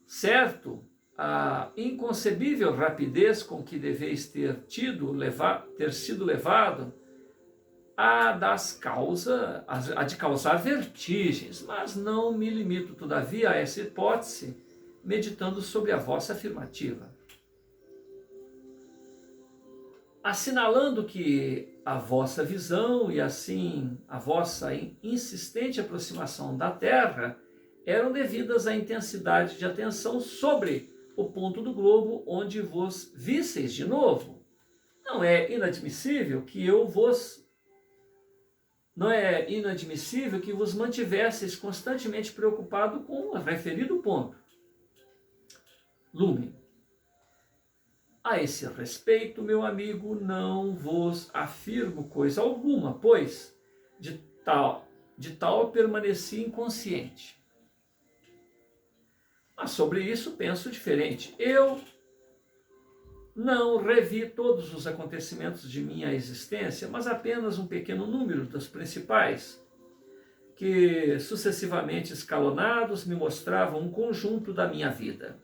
Certo, a inconcebível rapidez com que deveis ter sido levado a de causar vertigens, mas não me limito, todavia, a essa hipótese, meditando sobre a vossa afirmativa. Assinalando que a vossa visão e assim a vossa insistente aproximação da Terra eram devidas à intensidade de atenção sobre o ponto do globo onde vos visseis de novo. Não é inadmissível que vos mantivesseis constantemente preocupado com o referido ponto. Lumen. A esse respeito, meu amigo, não vos afirmo coisa alguma, pois de tal permaneci inconsciente. Mas sobre isso penso diferente. Eu Não revi todos os acontecimentos de minha existência, mas apenas um pequeno número dos principais, que sucessivamente escalonados me mostravam um conjunto da minha vida.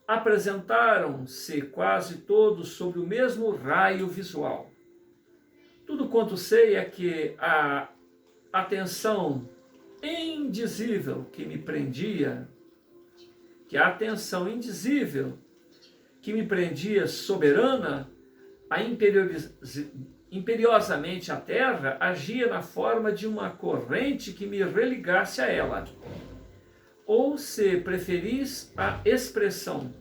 Apresentaram-se quase todos sob o mesmo raio visual. Tudo quanto sei é que a atenção indizível que me prendia, soberana, imperiosamente a terra, agia na forma de uma corrente que me religasse a ela. Ou, se preferis a expressão,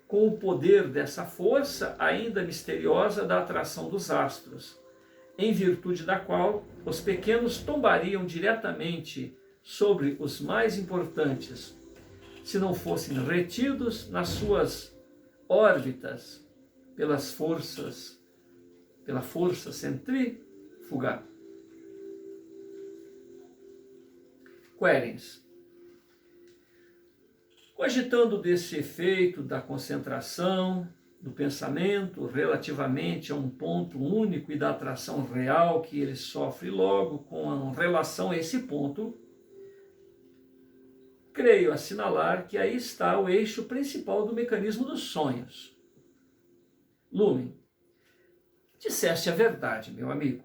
com o poder dessa força ainda misteriosa da atração dos astros, em virtude da qual os pequenos tombariam diretamente sobre os mais importantes, se não fossem retidos nas suas órbitas pela força centrífuga. Querens. Cogitando desse efeito da concentração do pensamento relativamente a um ponto único e da atração real que ele sofre logo com relação a esse ponto, creio assinalar que aí está o eixo principal do mecanismo dos sonhos. Lumen, disseste a verdade, meu amigo.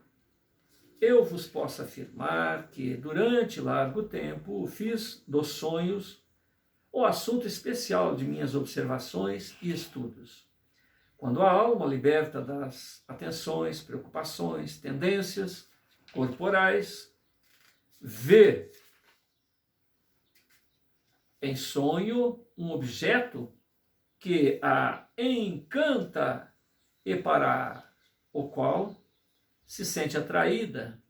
Eu vos posso afirmar que durante largo tempo fiz dos sonhos o assunto especial de minhas observações e estudos. Quando a alma, liberta das atenções, preocupações, tendências corporais, vê em sonho um objeto que a encanta e para o qual se sente atraída,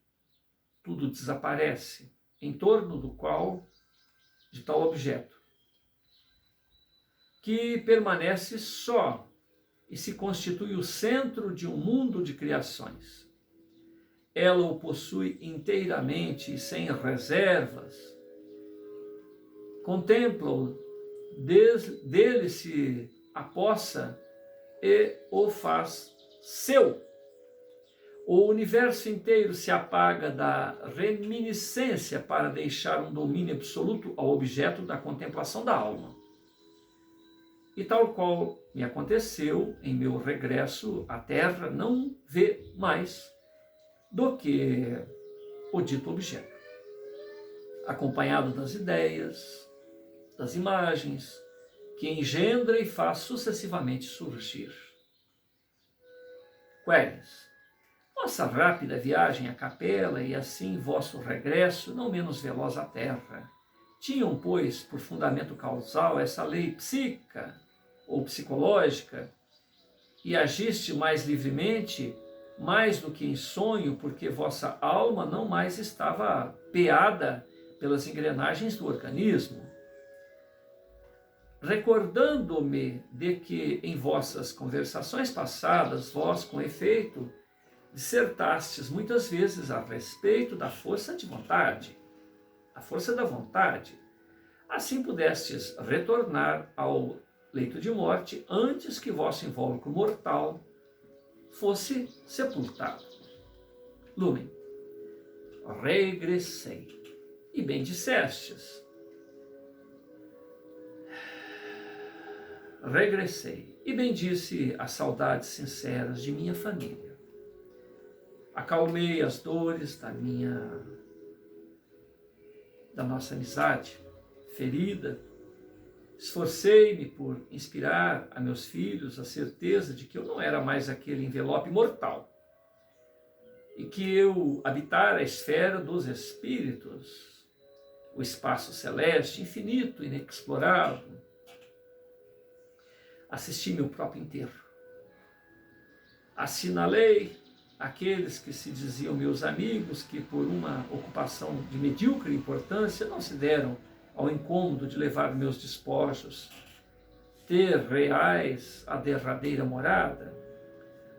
tudo desaparece em torno do qual, de tal objeto, que permanece só e se constitui o centro de um mundo de criações. Ela o possui inteiramente e sem reservas. Contempla-o, dele se apossa e o faz seu. O universo inteiro se apaga da reminiscência para deixar um domínio absoluto ao objeto da contemplação da alma. E tal qual me aconteceu em meu regresso à Terra, não vê mais do que o dito objeto, acompanhado das ideias, das imagens, que engendra e faz sucessivamente surgir. Querens, vossa rápida viagem à capela e assim vosso regresso, não menos veloz à Terra, tinham, pois, por fundamento causal essa lei psíquica ou psicológica, e agiste mais livremente, mais do que em sonho, porque vossa alma não mais estava peada pelas engrenagens do organismo. Recordando-me de que em vossas conversações passadas, vós, com efeito, dissertastes muitas vezes a respeito da força de vontade, a força da vontade, assim pudestes retornar ao leito de morte antes que vosso invólucro mortal fosse sepultado. Lumen, regressei, e bem dissestes. Regressei, e bem disse as saudades sinceras de minha família. Acalmei as dores da nossa amizade ferida. Esforcei-me por inspirar a meus filhos a certeza de que eu não era mais aquele envelope mortal e que eu habitara a esfera dos espíritos, o espaço celeste, infinito, inexplorável. Assisti meu próprio enterro. Assinalei aqueles que se diziam meus amigos, que por uma ocupação de medíocre importância não se deram ao incômodo de levar meus despojos terreais à derradeira morada.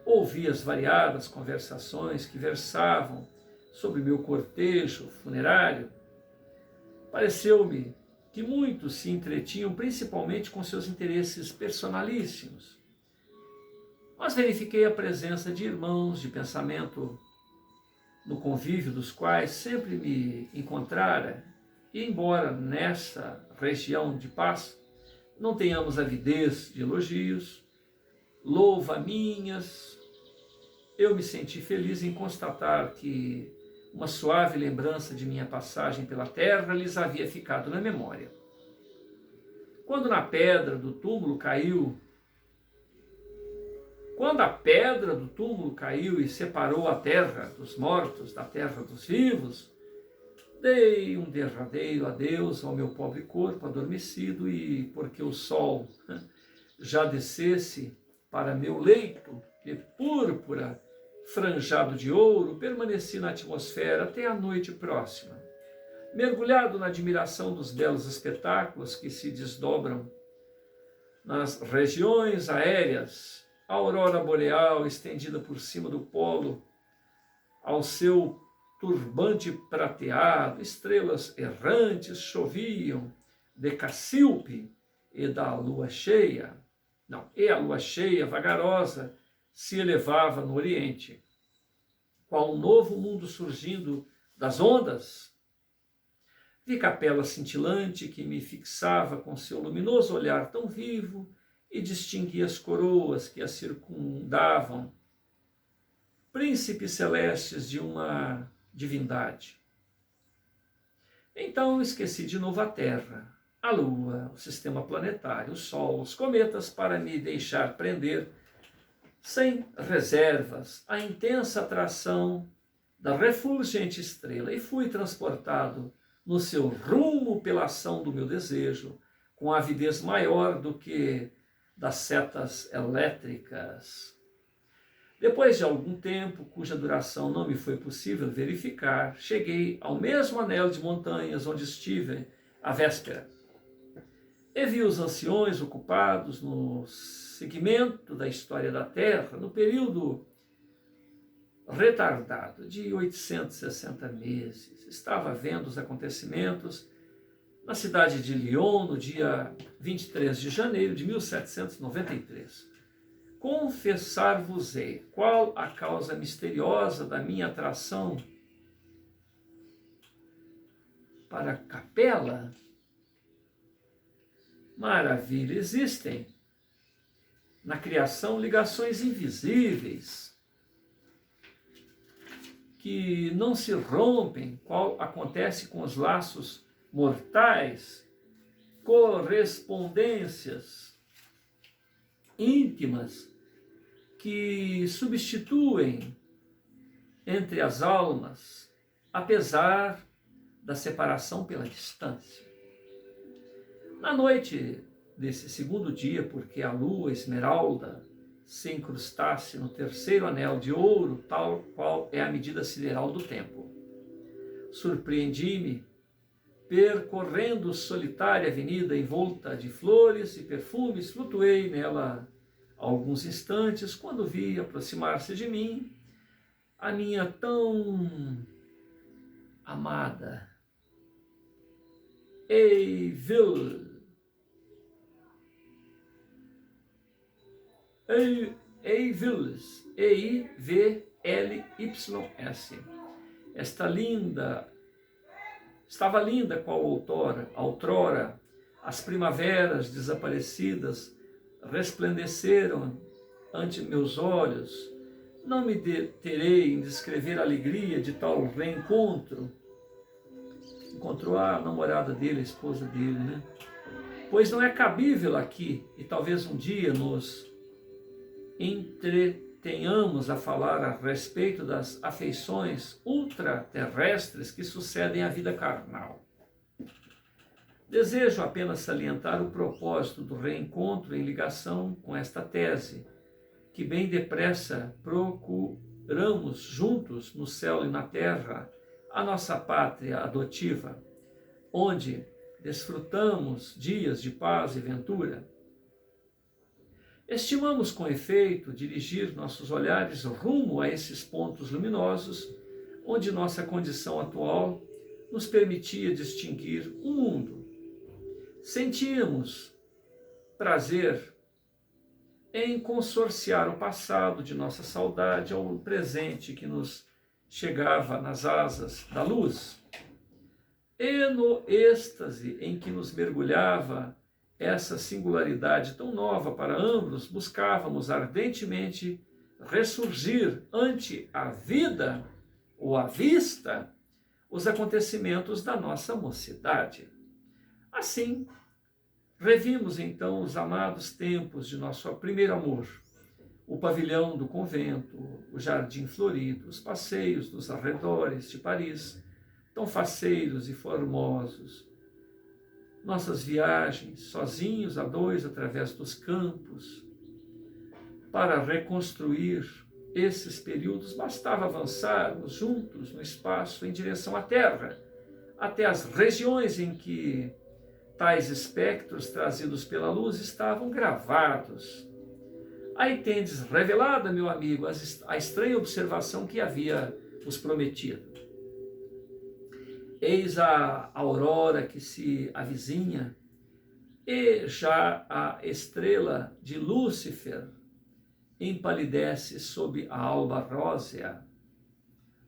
Ouvi as variadas conversações que versavam sobre meu cortejo funerário. Pareceu-me que muitos se entretinham principalmente com seus interesses personalíssimos, mas verifiquei a presença de irmãos de pensamento no convívio dos quais sempre me encontrara, e embora nessa região de paz não tenhamos avidez de elogios, louva-minhas, eu me senti feliz em constatar que uma suave lembrança de minha passagem pela terra lhes havia ficado na memória. Quando a pedra do túmulo caiu e separou a terra dos mortos da terra dos vivos, dei um derradeiro adeus ao meu pobre corpo adormecido e, porque o sol já descesse para meu leito de púrpura franjado de ouro, permaneci na atmosfera até a noite próxima, mergulhado na admiração dos belos espetáculos que se desdobram nas regiões aéreas, a aurora boreal estendida por cima do polo, ao seu turbante prateado, estrelas errantes choviam de Cassíope e a lua cheia vagarosa se elevava no oriente, qual um novo mundo surgindo das ondas. Vi Capela cintilante que me fixava com seu luminoso olhar tão vivo e distingui as coroas que a circundavam, príncipes celestes de uma divindade. Então esqueci de novo a Terra, a Lua, o sistema planetário, o Sol, os cometas, para me deixar prender sem reservas a intensa atração da refulgente estrela, e fui transportado no seu rumo pela ação do meu desejo, com avidez maior do que das setas elétricas. Depois de algum tempo, cuja duração não me foi possível verificar, cheguei ao mesmo anel de montanhas onde estive à véspera, e vi os anciões ocupados no segmento da história da Terra, no período retardado de 860 meses. Estava vendo os acontecimentos na cidade de Lyon, no dia 23 de janeiro de 1793. Confessar-vos-ei qual a causa misteriosa da minha atração para a Capela. Maravilha, existem na criação ligações invisíveis que não se rompem, qual acontece com os laços mortais, correspondências íntimas que substituem entre as almas, apesar da separação pela distância. Na noite desse segundo dia, porque a lua esmeralda se incrustasse no terceiro anel de ouro, tal qual é a medida sideral do tempo, surpreendi-me percorrendo solitária avenida envolta de flores e perfumes. Flutuei nela alguns instantes, quando vi aproximar-se de mim a minha tão amada Eiville. Eivilles, E-I-V-L-Y-S. Estava linda qual outrora, as primaveras desaparecidas resplandeceram ante meus olhos. Não me deterei em descrever a alegria de tal reencontro. Encontrou a namorada dele, a esposa dele, né? Pois não é cabível aqui, e talvez um dia nos entretenhamos a falar a respeito das afeições ultraterrestres que sucedem à vida carnal. Desejo apenas salientar o propósito do reencontro em ligação com esta tese, que bem depressa procuramos juntos no céu e na terra a nossa pátria adotiva, onde desfrutamos dias de paz e ventura. Estimamos, com efeito, dirigir nossos olhares rumo a esses pontos luminosos, onde nossa condição atual nos permitia distinguir o mundo. Sentíamos prazer em consorciar o passado de nossa saudade ao presente que nos chegava nas asas da luz. E no êxtase em que nos mergulhava essa singularidade tão nova para ambos, buscávamos ardentemente ressurgir ante a vida ou à vista os acontecimentos da nossa mocidade. Assim, revimos então os amados tempos de nosso primeiro amor, o pavilhão do convento, o jardim florido, os passeios dos arredores de Paris, tão faceiros e formosos, nossas viagens, sozinhos a dois através dos campos. Para reconstruir esses períodos, bastava avançarmos juntos no espaço em direção à Terra, até as regiões em que tais espectros trazidos pela luz estavam gravados. Aí tendes revelada, meu amigo, a estranha observação que havia vos prometido. Eis a aurora que se avizinha, e já a estrela de Lúcifer empalidece sob a alba rósea.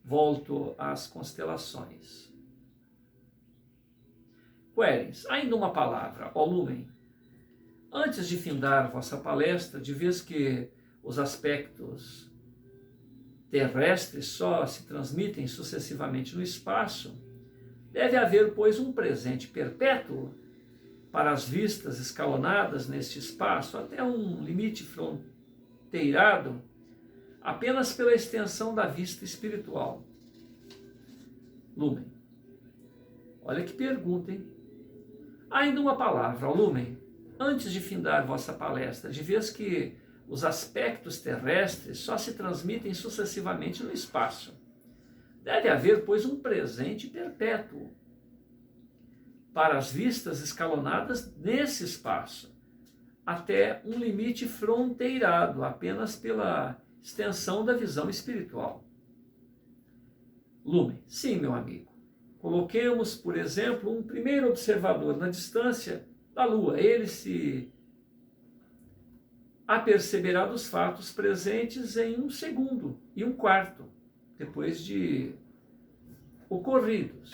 Volto às constelações. Querens, ainda uma palavra, ó lumen. Antes de findar vossa palestra, de vez que os aspectos terrestres só se transmitem sucessivamente no espaço, deve haver, pois, um presente perpétuo para as vistas escalonadas neste espaço, até um limite fronteirado apenas pela extensão da vista espiritual. Lumen. Olha que pergunta, hein? Ainda uma palavra, ó lumen. Antes de findar vossa palestra, de vez que os aspectos terrestres só se transmitem sucessivamente no espaço, deve haver, pois, um presente perpétuo para as vistas escalonadas nesse espaço, até um limite fronteirado, apenas pela extensão da visão espiritual. Lumen. Sim, meu amigo. Coloquemos, por exemplo, um primeiro observador na distância da Lua. Ele se aperceberá dos fatos presentes em 1 segundo e 1/4, depois de ocorridos.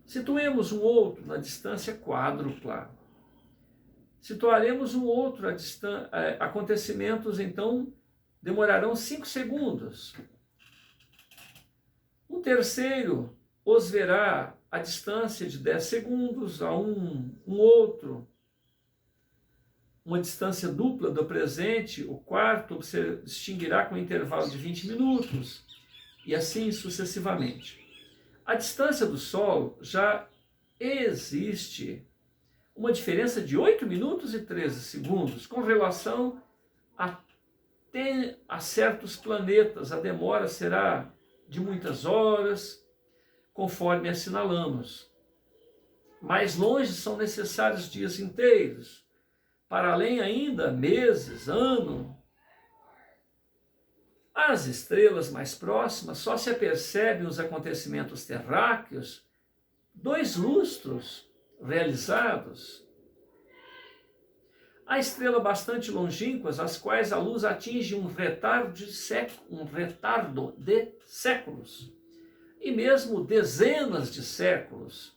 Situemos um outro na distância quádrupla. Situaremos um outro a acontecimentos, então, demorarão 5 segundos. Um terceiro os verá a distância de 10 segundos, a um outro, uma distância dupla do presente, o quarto distinguirá com um intervalo de 20 minutos, e assim sucessivamente. A distância do Sol já existe uma diferença de 8 minutos e 13 segundos com relação a certos planetas. A demora será de muitas horas, conforme assinalamos. Mais longe são necessários dias inteiros, para além ainda meses, ano. As estrelas mais próximas só se apercebem os acontecimentos terráqueos 2 lustros realizados. Há estrelas bastante longínquas, as quais a luz atinge um retardo de séculos, e mesmo dezenas de séculos.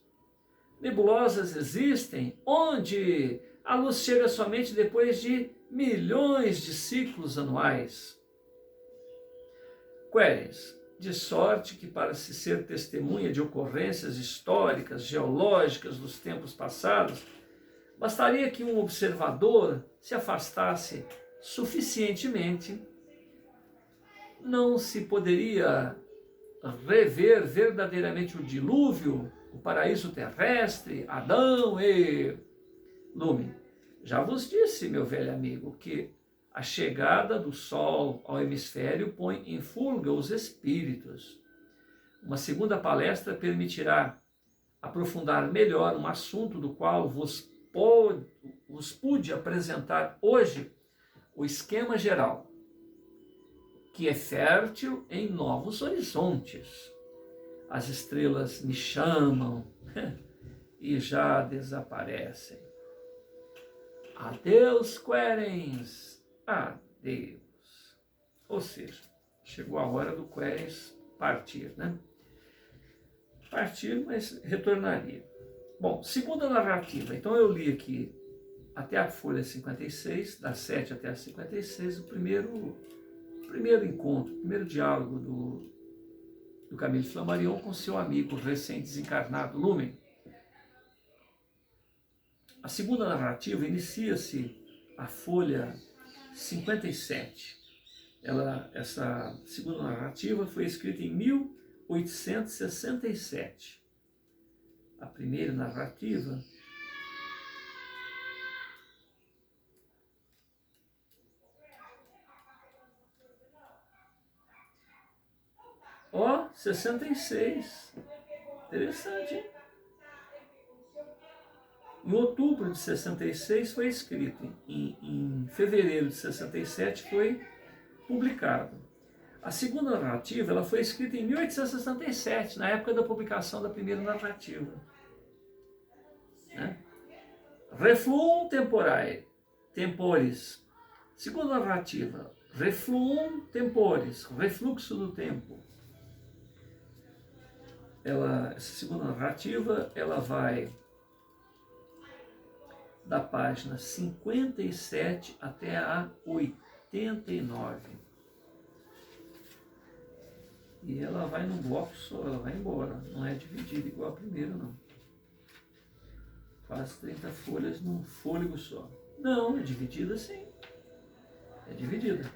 Nebulosas existem onde a luz chega somente depois de milhões de ciclos anuais. Querens, de sorte que, para se ser testemunha de ocorrências históricas, geológicas dos tempos passados, bastaria que um observador se afastasse suficientemente. Não se poderia rever verdadeiramente o dilúvio, o paraíso terrestre, Adão e Lumen. Já vos disse, meu velho amigo, que a chegada do Sol ao hemisfério põe em fuga os espíritos. Uma segunda palestra permitirá aprofundar melhor um assunto do qual vos pude apresentar hoje o esquema geral, que é fértil em novos horizontes. As estrelas me chamam e já desaparecem. Adeus, Querens! Adeus. Ou seja, chegou a hora do Querens partir, né? Partir, mas retornaria. Bom, segunda narrativa. Então eu li aqui até a folha 56, das 7 até a 56, o primeiro encontro, o primeiro diálogo do Camille Flammarion com seu amigo recém-desencarnado Lumen. A segunda narrativa inicia-se a folha 57. Essa segunda narrativa foi escrita em 1867. A primeira narrativa ó, 66. Interessante, hein? Em outubro de 66 foi escrito, em fevereiro de 67 foi publicado. A segunda narrativa ela foi escrita em 1867, na época da publicação da primeira narrativa. Né? Refluum temporis. Segunda narrativa, refluum temporis, refluxo do tempo. Essa segunda narrativa ela vai da página 57 até a 89. E ela vai num bloco só, ela vai embora. Não é dividida igual a primeira, não. Quase 30 folhas num fôlego só. Não, é dividida sim. É dividida.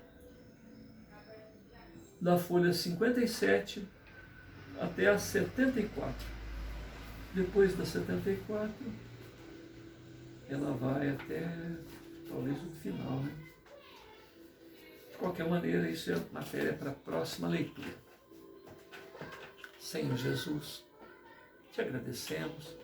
Da folha 57 até a 74. Depois da 74, ela vai até talvez o final, né? De qualquer maneira, isso é matéria para a próxima leitura. Senhor Jesus, te agradecemos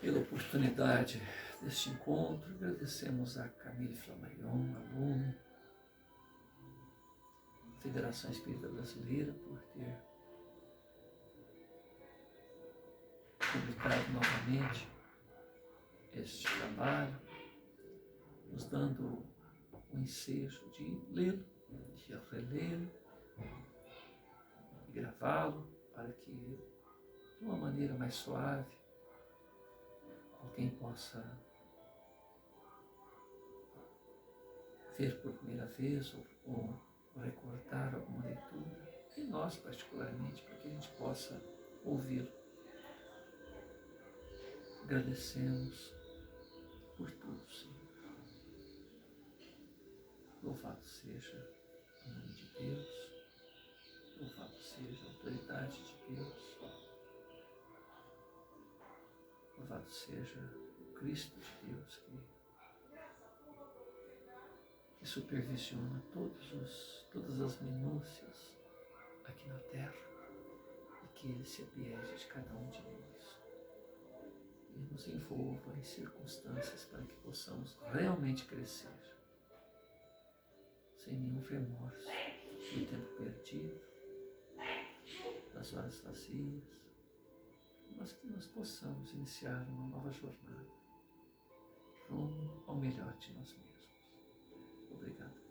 pela oportunidade deste encontro. Agradecemos a Camille Flammarion, a Lumen, Federação Espírita Brasileira, por ter publicado novamente este trabalho, nos dando o ensejo de lê-lo, de relê-lo, de gravá-lo, para que, de uma maneira mais suave, alguém possa ver por primeira vez ou recordar alguma leitura, e nós particularmente, para que a gente possa ouvi-lo. Agradecemos por tudo, Senhor. Louvado seja o nome de Deus, louvado seja a autoridade de Deus, louvado seja o Cristo de Deus que supervisiona todas as minúcias aqui na terra e que Ele se apiede de cada um de nós e nos envolva em circunstâncias para que possamos realmente crescer, sem nenhum remorso do tempo perdido, das horas vazias, mas que nós possamos iniciar uma nova jornada rumo ao melhor de nós mesmos. Obrigado.